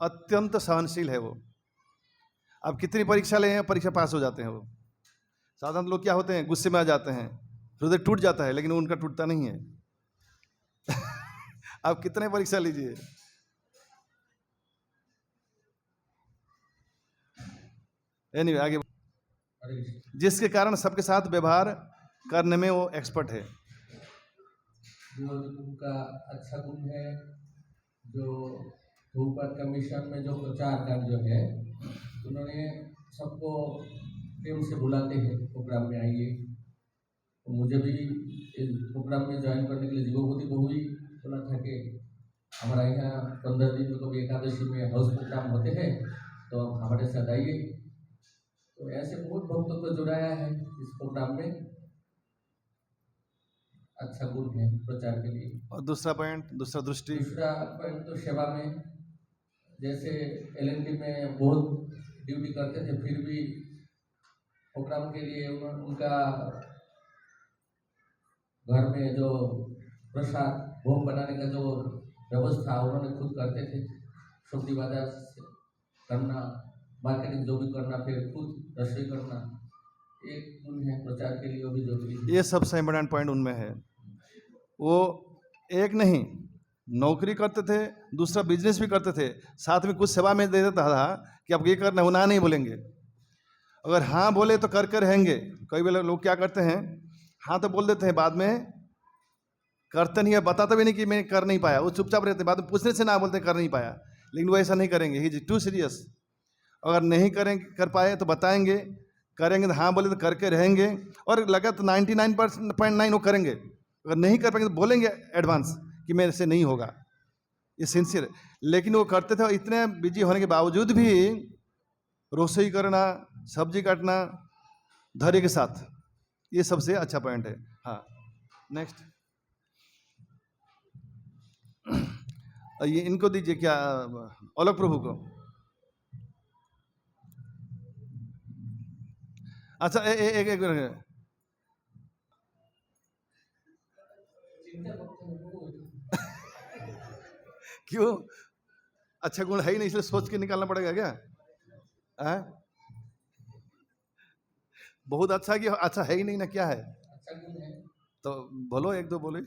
अत्यंत सहनशील है वो। अब कितनी परीक्षा ले हैं, परीक्षा पास हो जाते हैं वो। साधारण लोग क्या होते हैं, गुस्से में आ जाते हैं, हृदय टूट जाता है, लेकिन उनका टूटता नहीं है। आप कितने परीक्षा लीजिए। एनीवे आगे। जिसके कारण सबके साथ व्यवहार करने में वो एक्सपर्ट है। जो उनका अच्छा गुण है, जो धूपद कमीशन में जो प्रचार कार्य जो है, उन्होंने सबको प्रेम से बुलाते हैं प्रोग्राम में आइए। तो मुझे भी इस प्रोग्राम में ज्वाइन करने के लिए जीवभूति को हुई बोला था कि हमारा यहाँ 15 दिन में कभी एकादशी में हाउस प्रोग्राम होते हैं, तो आप हमारे साथ आइए। तो ऐसे बहुत भक्तों को जुड़ाया है इस प्रोग्राम में। अच्छा गुण है प्रचार के लिए। और दूसरा पॉइंट, दूसरा दृष्टि, दूसरा पॉइंट तो सेवा में, जैसे एलएनटी में बहुत ड्यूटी करते थे, फिर भी प्रोग्राम के लिए उनका घर में जो प्रसाद भोग बनाने का जो व्यवस्था उन्होंने खुद करते थे। सब्जी बाजार करना, मार्केटिंग जो भी करना, फिर खुद रसोई करना, एक गुण है प्रचार के लिए, वो भी जरूरी है। ये सबसे इम्पोर्टेंट पॉइंट उनमें है। वो एक नहीं नौकरी करते थे, दूसरा बिजनेस भी करते थे, साथ में कुछ सेवा में दे देता था कि आप ये करना, वो ना नहीं बोलेंगे। अगर हाँ बोले तो करके रहेंगे। कई बार लोग क्या करते हैं, हाँ तो बोल देते हैं, बाद में करते नहीं है, बताते भी नहीं कि मैं कर नहीं पाया। वो चुपचाप रहते, बाद में पूछने से ना बोलते कर नहीं पाया। लेकिन वो ऐसा नहीं करेंगे, ही इज टू सीरियस। अगर नहीं करेंगे, कर पाए तो बताएंगे, करेंगे तो हाँ बोले तो करके रहेंगे, और लगा तो 99.9 वो करेंगे। अगर नहीं कर पाएंगे तो बोलेंगे एडवांस कि मेरे से नहीं होगा। ये सिंसियर। लेकिन वो करते थे, और इतने बिजी होने के बावजूद भी रसोई करना, सब्जी काटना धैर्य के साथ, ये सबसे अच्छा पॉइंट है। हाँ, नेक्स्ट। ये इनको दीजिए, क्या अलग प्रभु को। अच्छा, एक क्यों? अच्छा गुण है ही नहीं, इसलिए सोच के निकालना पड़ेगा क्या? है बहुत अच्छा कि अच्छा है ही नहीं ना, क्या है? अच्छा गुण है तो बोलो, एक दो बोलो।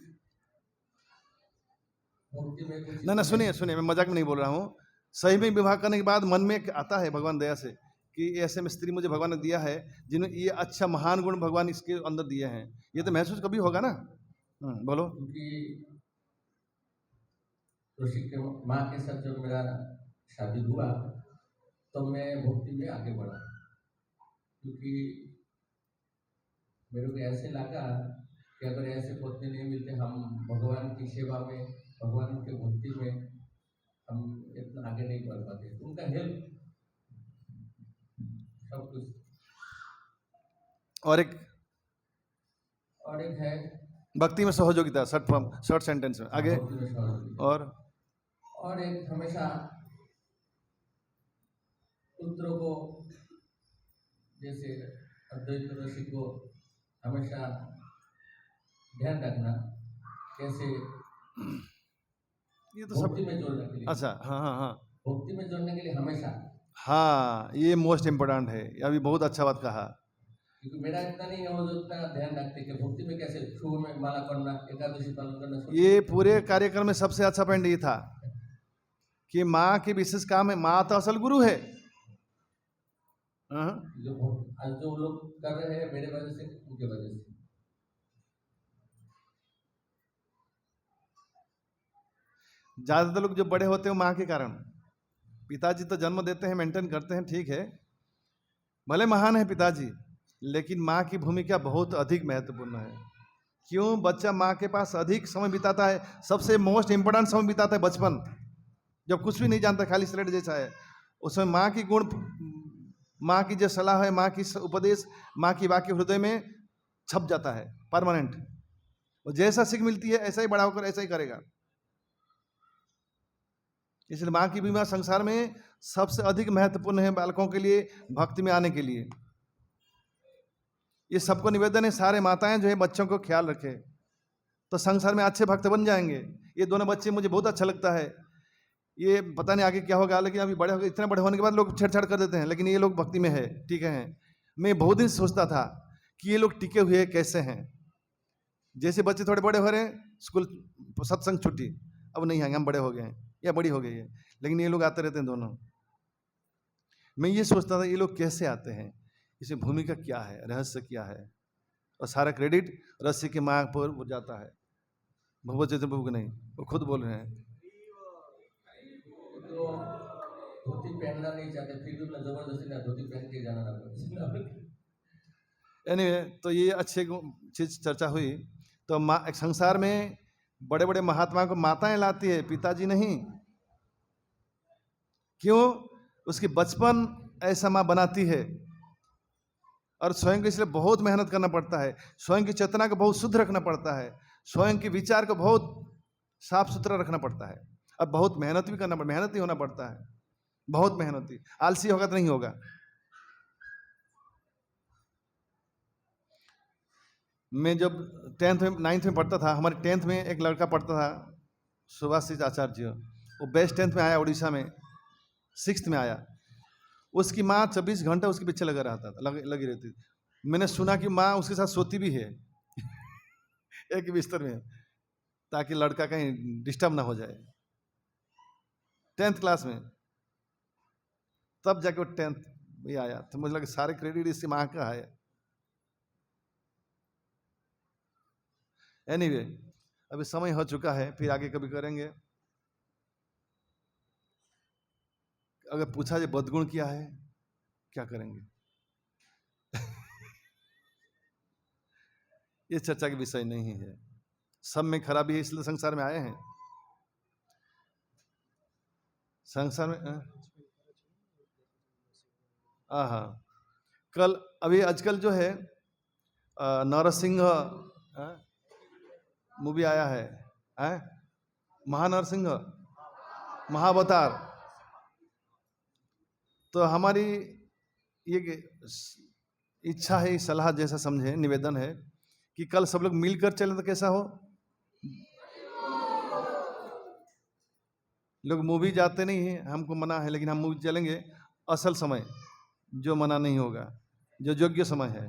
भक्ति में कुछ ना सुनिए, मैं मजाक में नहीं बोल रहा हूँ। सही में विवाह करने के बाद मन में एक आता है भगवान दया से कि ऐसे में स्त्री मुझे भगवान ने दिया है, जिन्हें ये अच्छा महान गुण भगवान इसके अंदर दिए हैं। ये तो महसूस कभी होगा ना। बोलो। क्योंकि ऋषि के माँ के साथ जब मेरा शादी हुआ तो मैं भक्ति में आगे बढ़ा, क्योंकि मेरे को ऐसे लगा कि अगर ऐसे पत्नी नहीं मिलते, हम भगवान की सेवा में, भगवान के भक्ति में हम इतना आगे नहीं बढ़ पाते। उनका हेल्प सब कुछ। और एक है भक्ति में सहयोगिता, शॉर्ट सेंटेंस में आगे। भक्ति में सहयोगिता। और एक हमेशा पुत्रों को, जैसे अद्वैत ऋषि को हमेशा ध्यान रखना, कैसे ये तो सब भक्ति में जोड़ने के लिए, अच्छा, हाँ हाँ हाँ भक्ति में जोड़ने के लिए हमेशा। हाँ, ये मोस्ट इम्पोर्टेंट है, ये अभी बहुत अच्छा बात कहा। क्योंकि मेरा इतना नहीं है वो जो इतना ध्यान रखते कि भक्ति में कैसे शुभ में माला करना, एकादशी पालन करना। ये पूरे कार्यक्रम में सबसे अच्छा पॉइंट ये था कि माँ की विशेष काम है, माँ तो असल गुरु है। हाँ, आज जो लोग कर रहे हैं मेरे वजह से, उनके वजह से। ज्यादातर लोग जो बड़े होते हैं वो माँ के कारण। पिताजी तो जन्म देते हैं, मेंटेन करते हैं, ठीक है, भले महान है पिताजी, लेकिन माँ की भूमिका बहुत अधिक महत्वपूर्ण है। क्यों? बच्चा माँ के पास अधिक समय बिताता है, सबसे मोस्ट इम्पोर्टेंट समय बिताता है बचपन, जब कुछ भी नहीं जानता, खाली स्लेट जैसा है। उसमें माँ की गुण, माँ की जो सलाह है, माँ की उपदेश, माँ की वाक्य हृदय में छप जाता है परमानेंट। वो जैसा सीख मिलती है ऐसा ही बड़ा होकर ऐसा ही करेगा। इसलिए माँ की भूमिका संसार में सबसे अधिक महत्वपूर्ण है बालकों के लिए भक्ति में आने के लिए। ये सबको निवेदन है, सारे माताएं जो है बच्चों को ख्याल रखें, तो संसार में अच्छे भक्त बन जाएंगे। ये दोनों बच्चे मुझे बहुत अच्छा लगता है। ये पता नहीं आगे क्या होगा, लेकिन अभी बड़े हो गए, इतने बड़े होने के बाद लोग छेड़छाड़ कर देते हैं, लेकिन ये लोग भक्ति में है, ठीक है। मैं बहुत दिन सोचता था कि ये लोग टिके हुए कैसे हैं। जैसे बच्चे थोड़े बड़े हो रहे हैं, स्कूल सत्संग छुट्टी, अब नहीं आएंगे, हम बड़े हो गए हैं या बड़ी हो गई है, लेकिन ये लोग आते रहते हैं दोनों। मैं ये सोचता था ये लोग कैसे आते हैं, इसमें भूमिका क्या है, रहस्य क्या है, और सारा क्रेडिट रस्सी की माँ पर जाता है, भगवत चैतन्य प्रभु को नहीं, वो खुद बोल रहे हैं। तो धोती पहनना नहीं चाहते, फिर भी मैं जबरदस्ती ना धोती पहन के जाना ना। एनीवे, तो ये अच्छी चीज चर्चा हुई। तो माँ, संसार में बड़े बड़े महात्मा को माताएं लाती है, पिताजी नहीं। क्यों? उसकी बचपन ऐसा माँ बनाती है, और स्वयं को इसलिए बहुत मेहनत करना पड़ता है, स्वयं की चेतना को बहुत शुद्ध रखना पड़ता है, स्वयं के विचार को बहुत साफ सुथरा रखना पड़ता है, और बहुत मेहनत भी करना पड़ता, मेहनती होना पड़ता है, बहुत मेहनती। आलसी होगा तो नहीं होगा। मैं जब 10th में 9th में पढ़ता था, हमारे 10th में एक लड़का पढ़ता था, सुभाषिष आचार्य, वो बेस्ट 10th में आया, उड़ीसा में 6th में आया। उसकी माँ 24 घंटा उसके पीछे लगा रहता था, लगी रहती थी। मैंने सुना कि माँ उसके साथ सोती भी है एक बिस्तर में, ताकि लड़का कहीं डिस्टर्ब ना हो जाए। 10th क्लास में, तब जाके वो 10th में आया, तो मुझे लगा सारे क्रेडिट इसकी माँ का है। एनीवे, अभी समय हो चुका है, फिर आगे कभी करेंगे। अगर पूछा जाए बदगुण क्या है, क्या करेंगे ये चर्चा का विषय नहीं है। सब में खराबी है, इसलिए संसार में आए हैं। संसार में हाँ, कल अभी आजकल जो है नरसिंह मूवी आया है, महानरसिंह, महाअवतार। तो हमारी ये इच्छा है, सलाह जैसा समझे, निवेदन है कि कल सब लोग मिलकर चले तो कैसा हो। लोग मूवी जाते नहीं हैं, हमको मना है, लेकिन हम मूवी चलेंगे असल समय, जो मना नहीं होगा, जो योग्य समय है।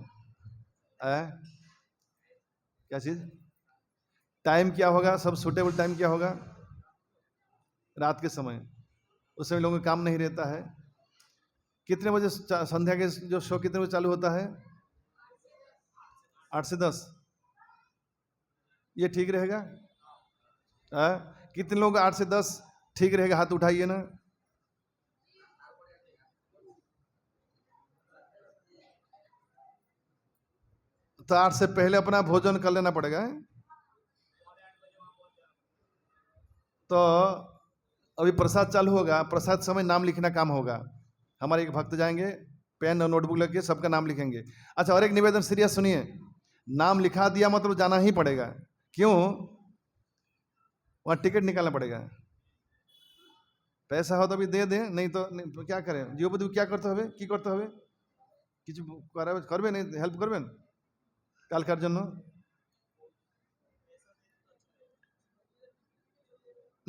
क्या चीज, टाइम क्या होगा, सब सूटेबल टाइम क्या होगा, रात के समय, उस समय लोगों का काम नहीं रहता है। कितने बजे संध्या के जो शो कितने बजे चालू होता है? 8 से 10। ये ठीक रहेगा? कितने लोग 8 से 10 ठीक रहेगा? हाथ उठाइए ना। तो 8 से पहले अपना भोजन कर लेना पड़ेगा। तो अभी प्रसाद चालू होगा, प्रसाद समय नाम लिखना काम होगा। हमारे एक भक्त जाएंगे, पेन और नोटबुक लेके सबका नाम लिखेंगे। अच्छा, और एक निवेदन सीरियस सुनिए, नाम लिखा दिया मतलब जाना ही पड़ेगा। क्यों? वहाँ टिकट निकालना पड़ेगा। पैसा हो तो भी दे दें, नहीं तो क्या करें। जीवपति क्या करते হবে, কি করতে হবে, কিছু করবে नहीं, হেল্প করবেন কালকার জন্য।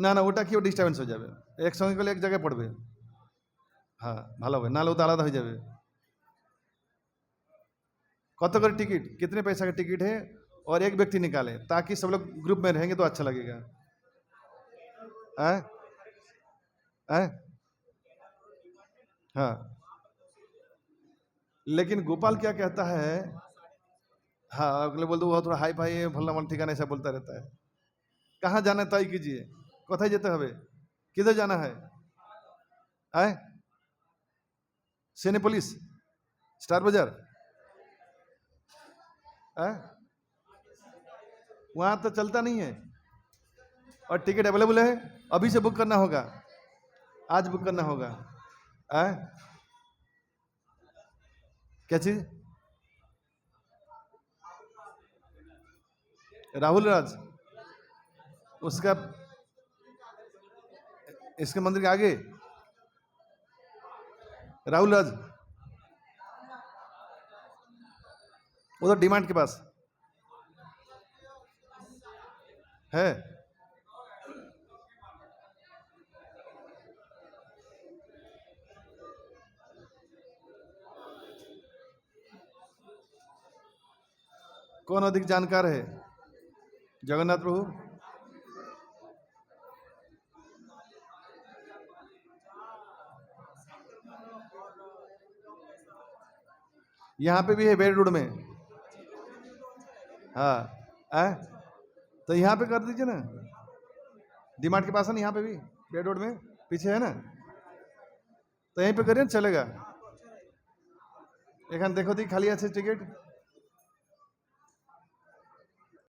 না না ওটা কি ডিস্টার্বেন্স হয়ে যাবে, একসঙ্গে গেলে এক জায়গায় পড়বে। হ্যাঁ ভালো হবে, নাহলে ওটা আলাদা হয়ে যাবে। कत कर टिकट, कितने पैसा का टिकट है, और एक व्यक्ति निकाले ताकि सब लोग ग्रुप में रहेंगे तो अच्छा लगेगा। हाँ लेकिन गोपाल क्या कहता है, हाँ अगले बोलते वो थोड़ा हाई फाई फलना मन ठिकाना ऐसा बोलता रहता है। कहाँ जाना है तय कीजिए, कथाई जेते हबे, किधर जाना है? सिनेपोलिस, स्टार बाजार, वहाँ तो चलता नहीं है और टिकट अवेलेबल है, अभी से बुक करना होगा, आज बुक करना होगा। क्या चीज? राहुल राज, उसका इसके मंदिर के आगे राहुल राज उधर डिमांड के पास है। कौन अधिक जानकार है? जगन्नाथ प्रभु। यहाँ पे भी है बेड रोड में। हाँ तो यहाँ पे कर दीजिए ना, डिमांड के पास है ना, यहाँ पे भी बेड रोड में पीछे है ना, तो यहीं पे करिए ना, चलेगा। एखान देखो दी खाली আছে टिकट।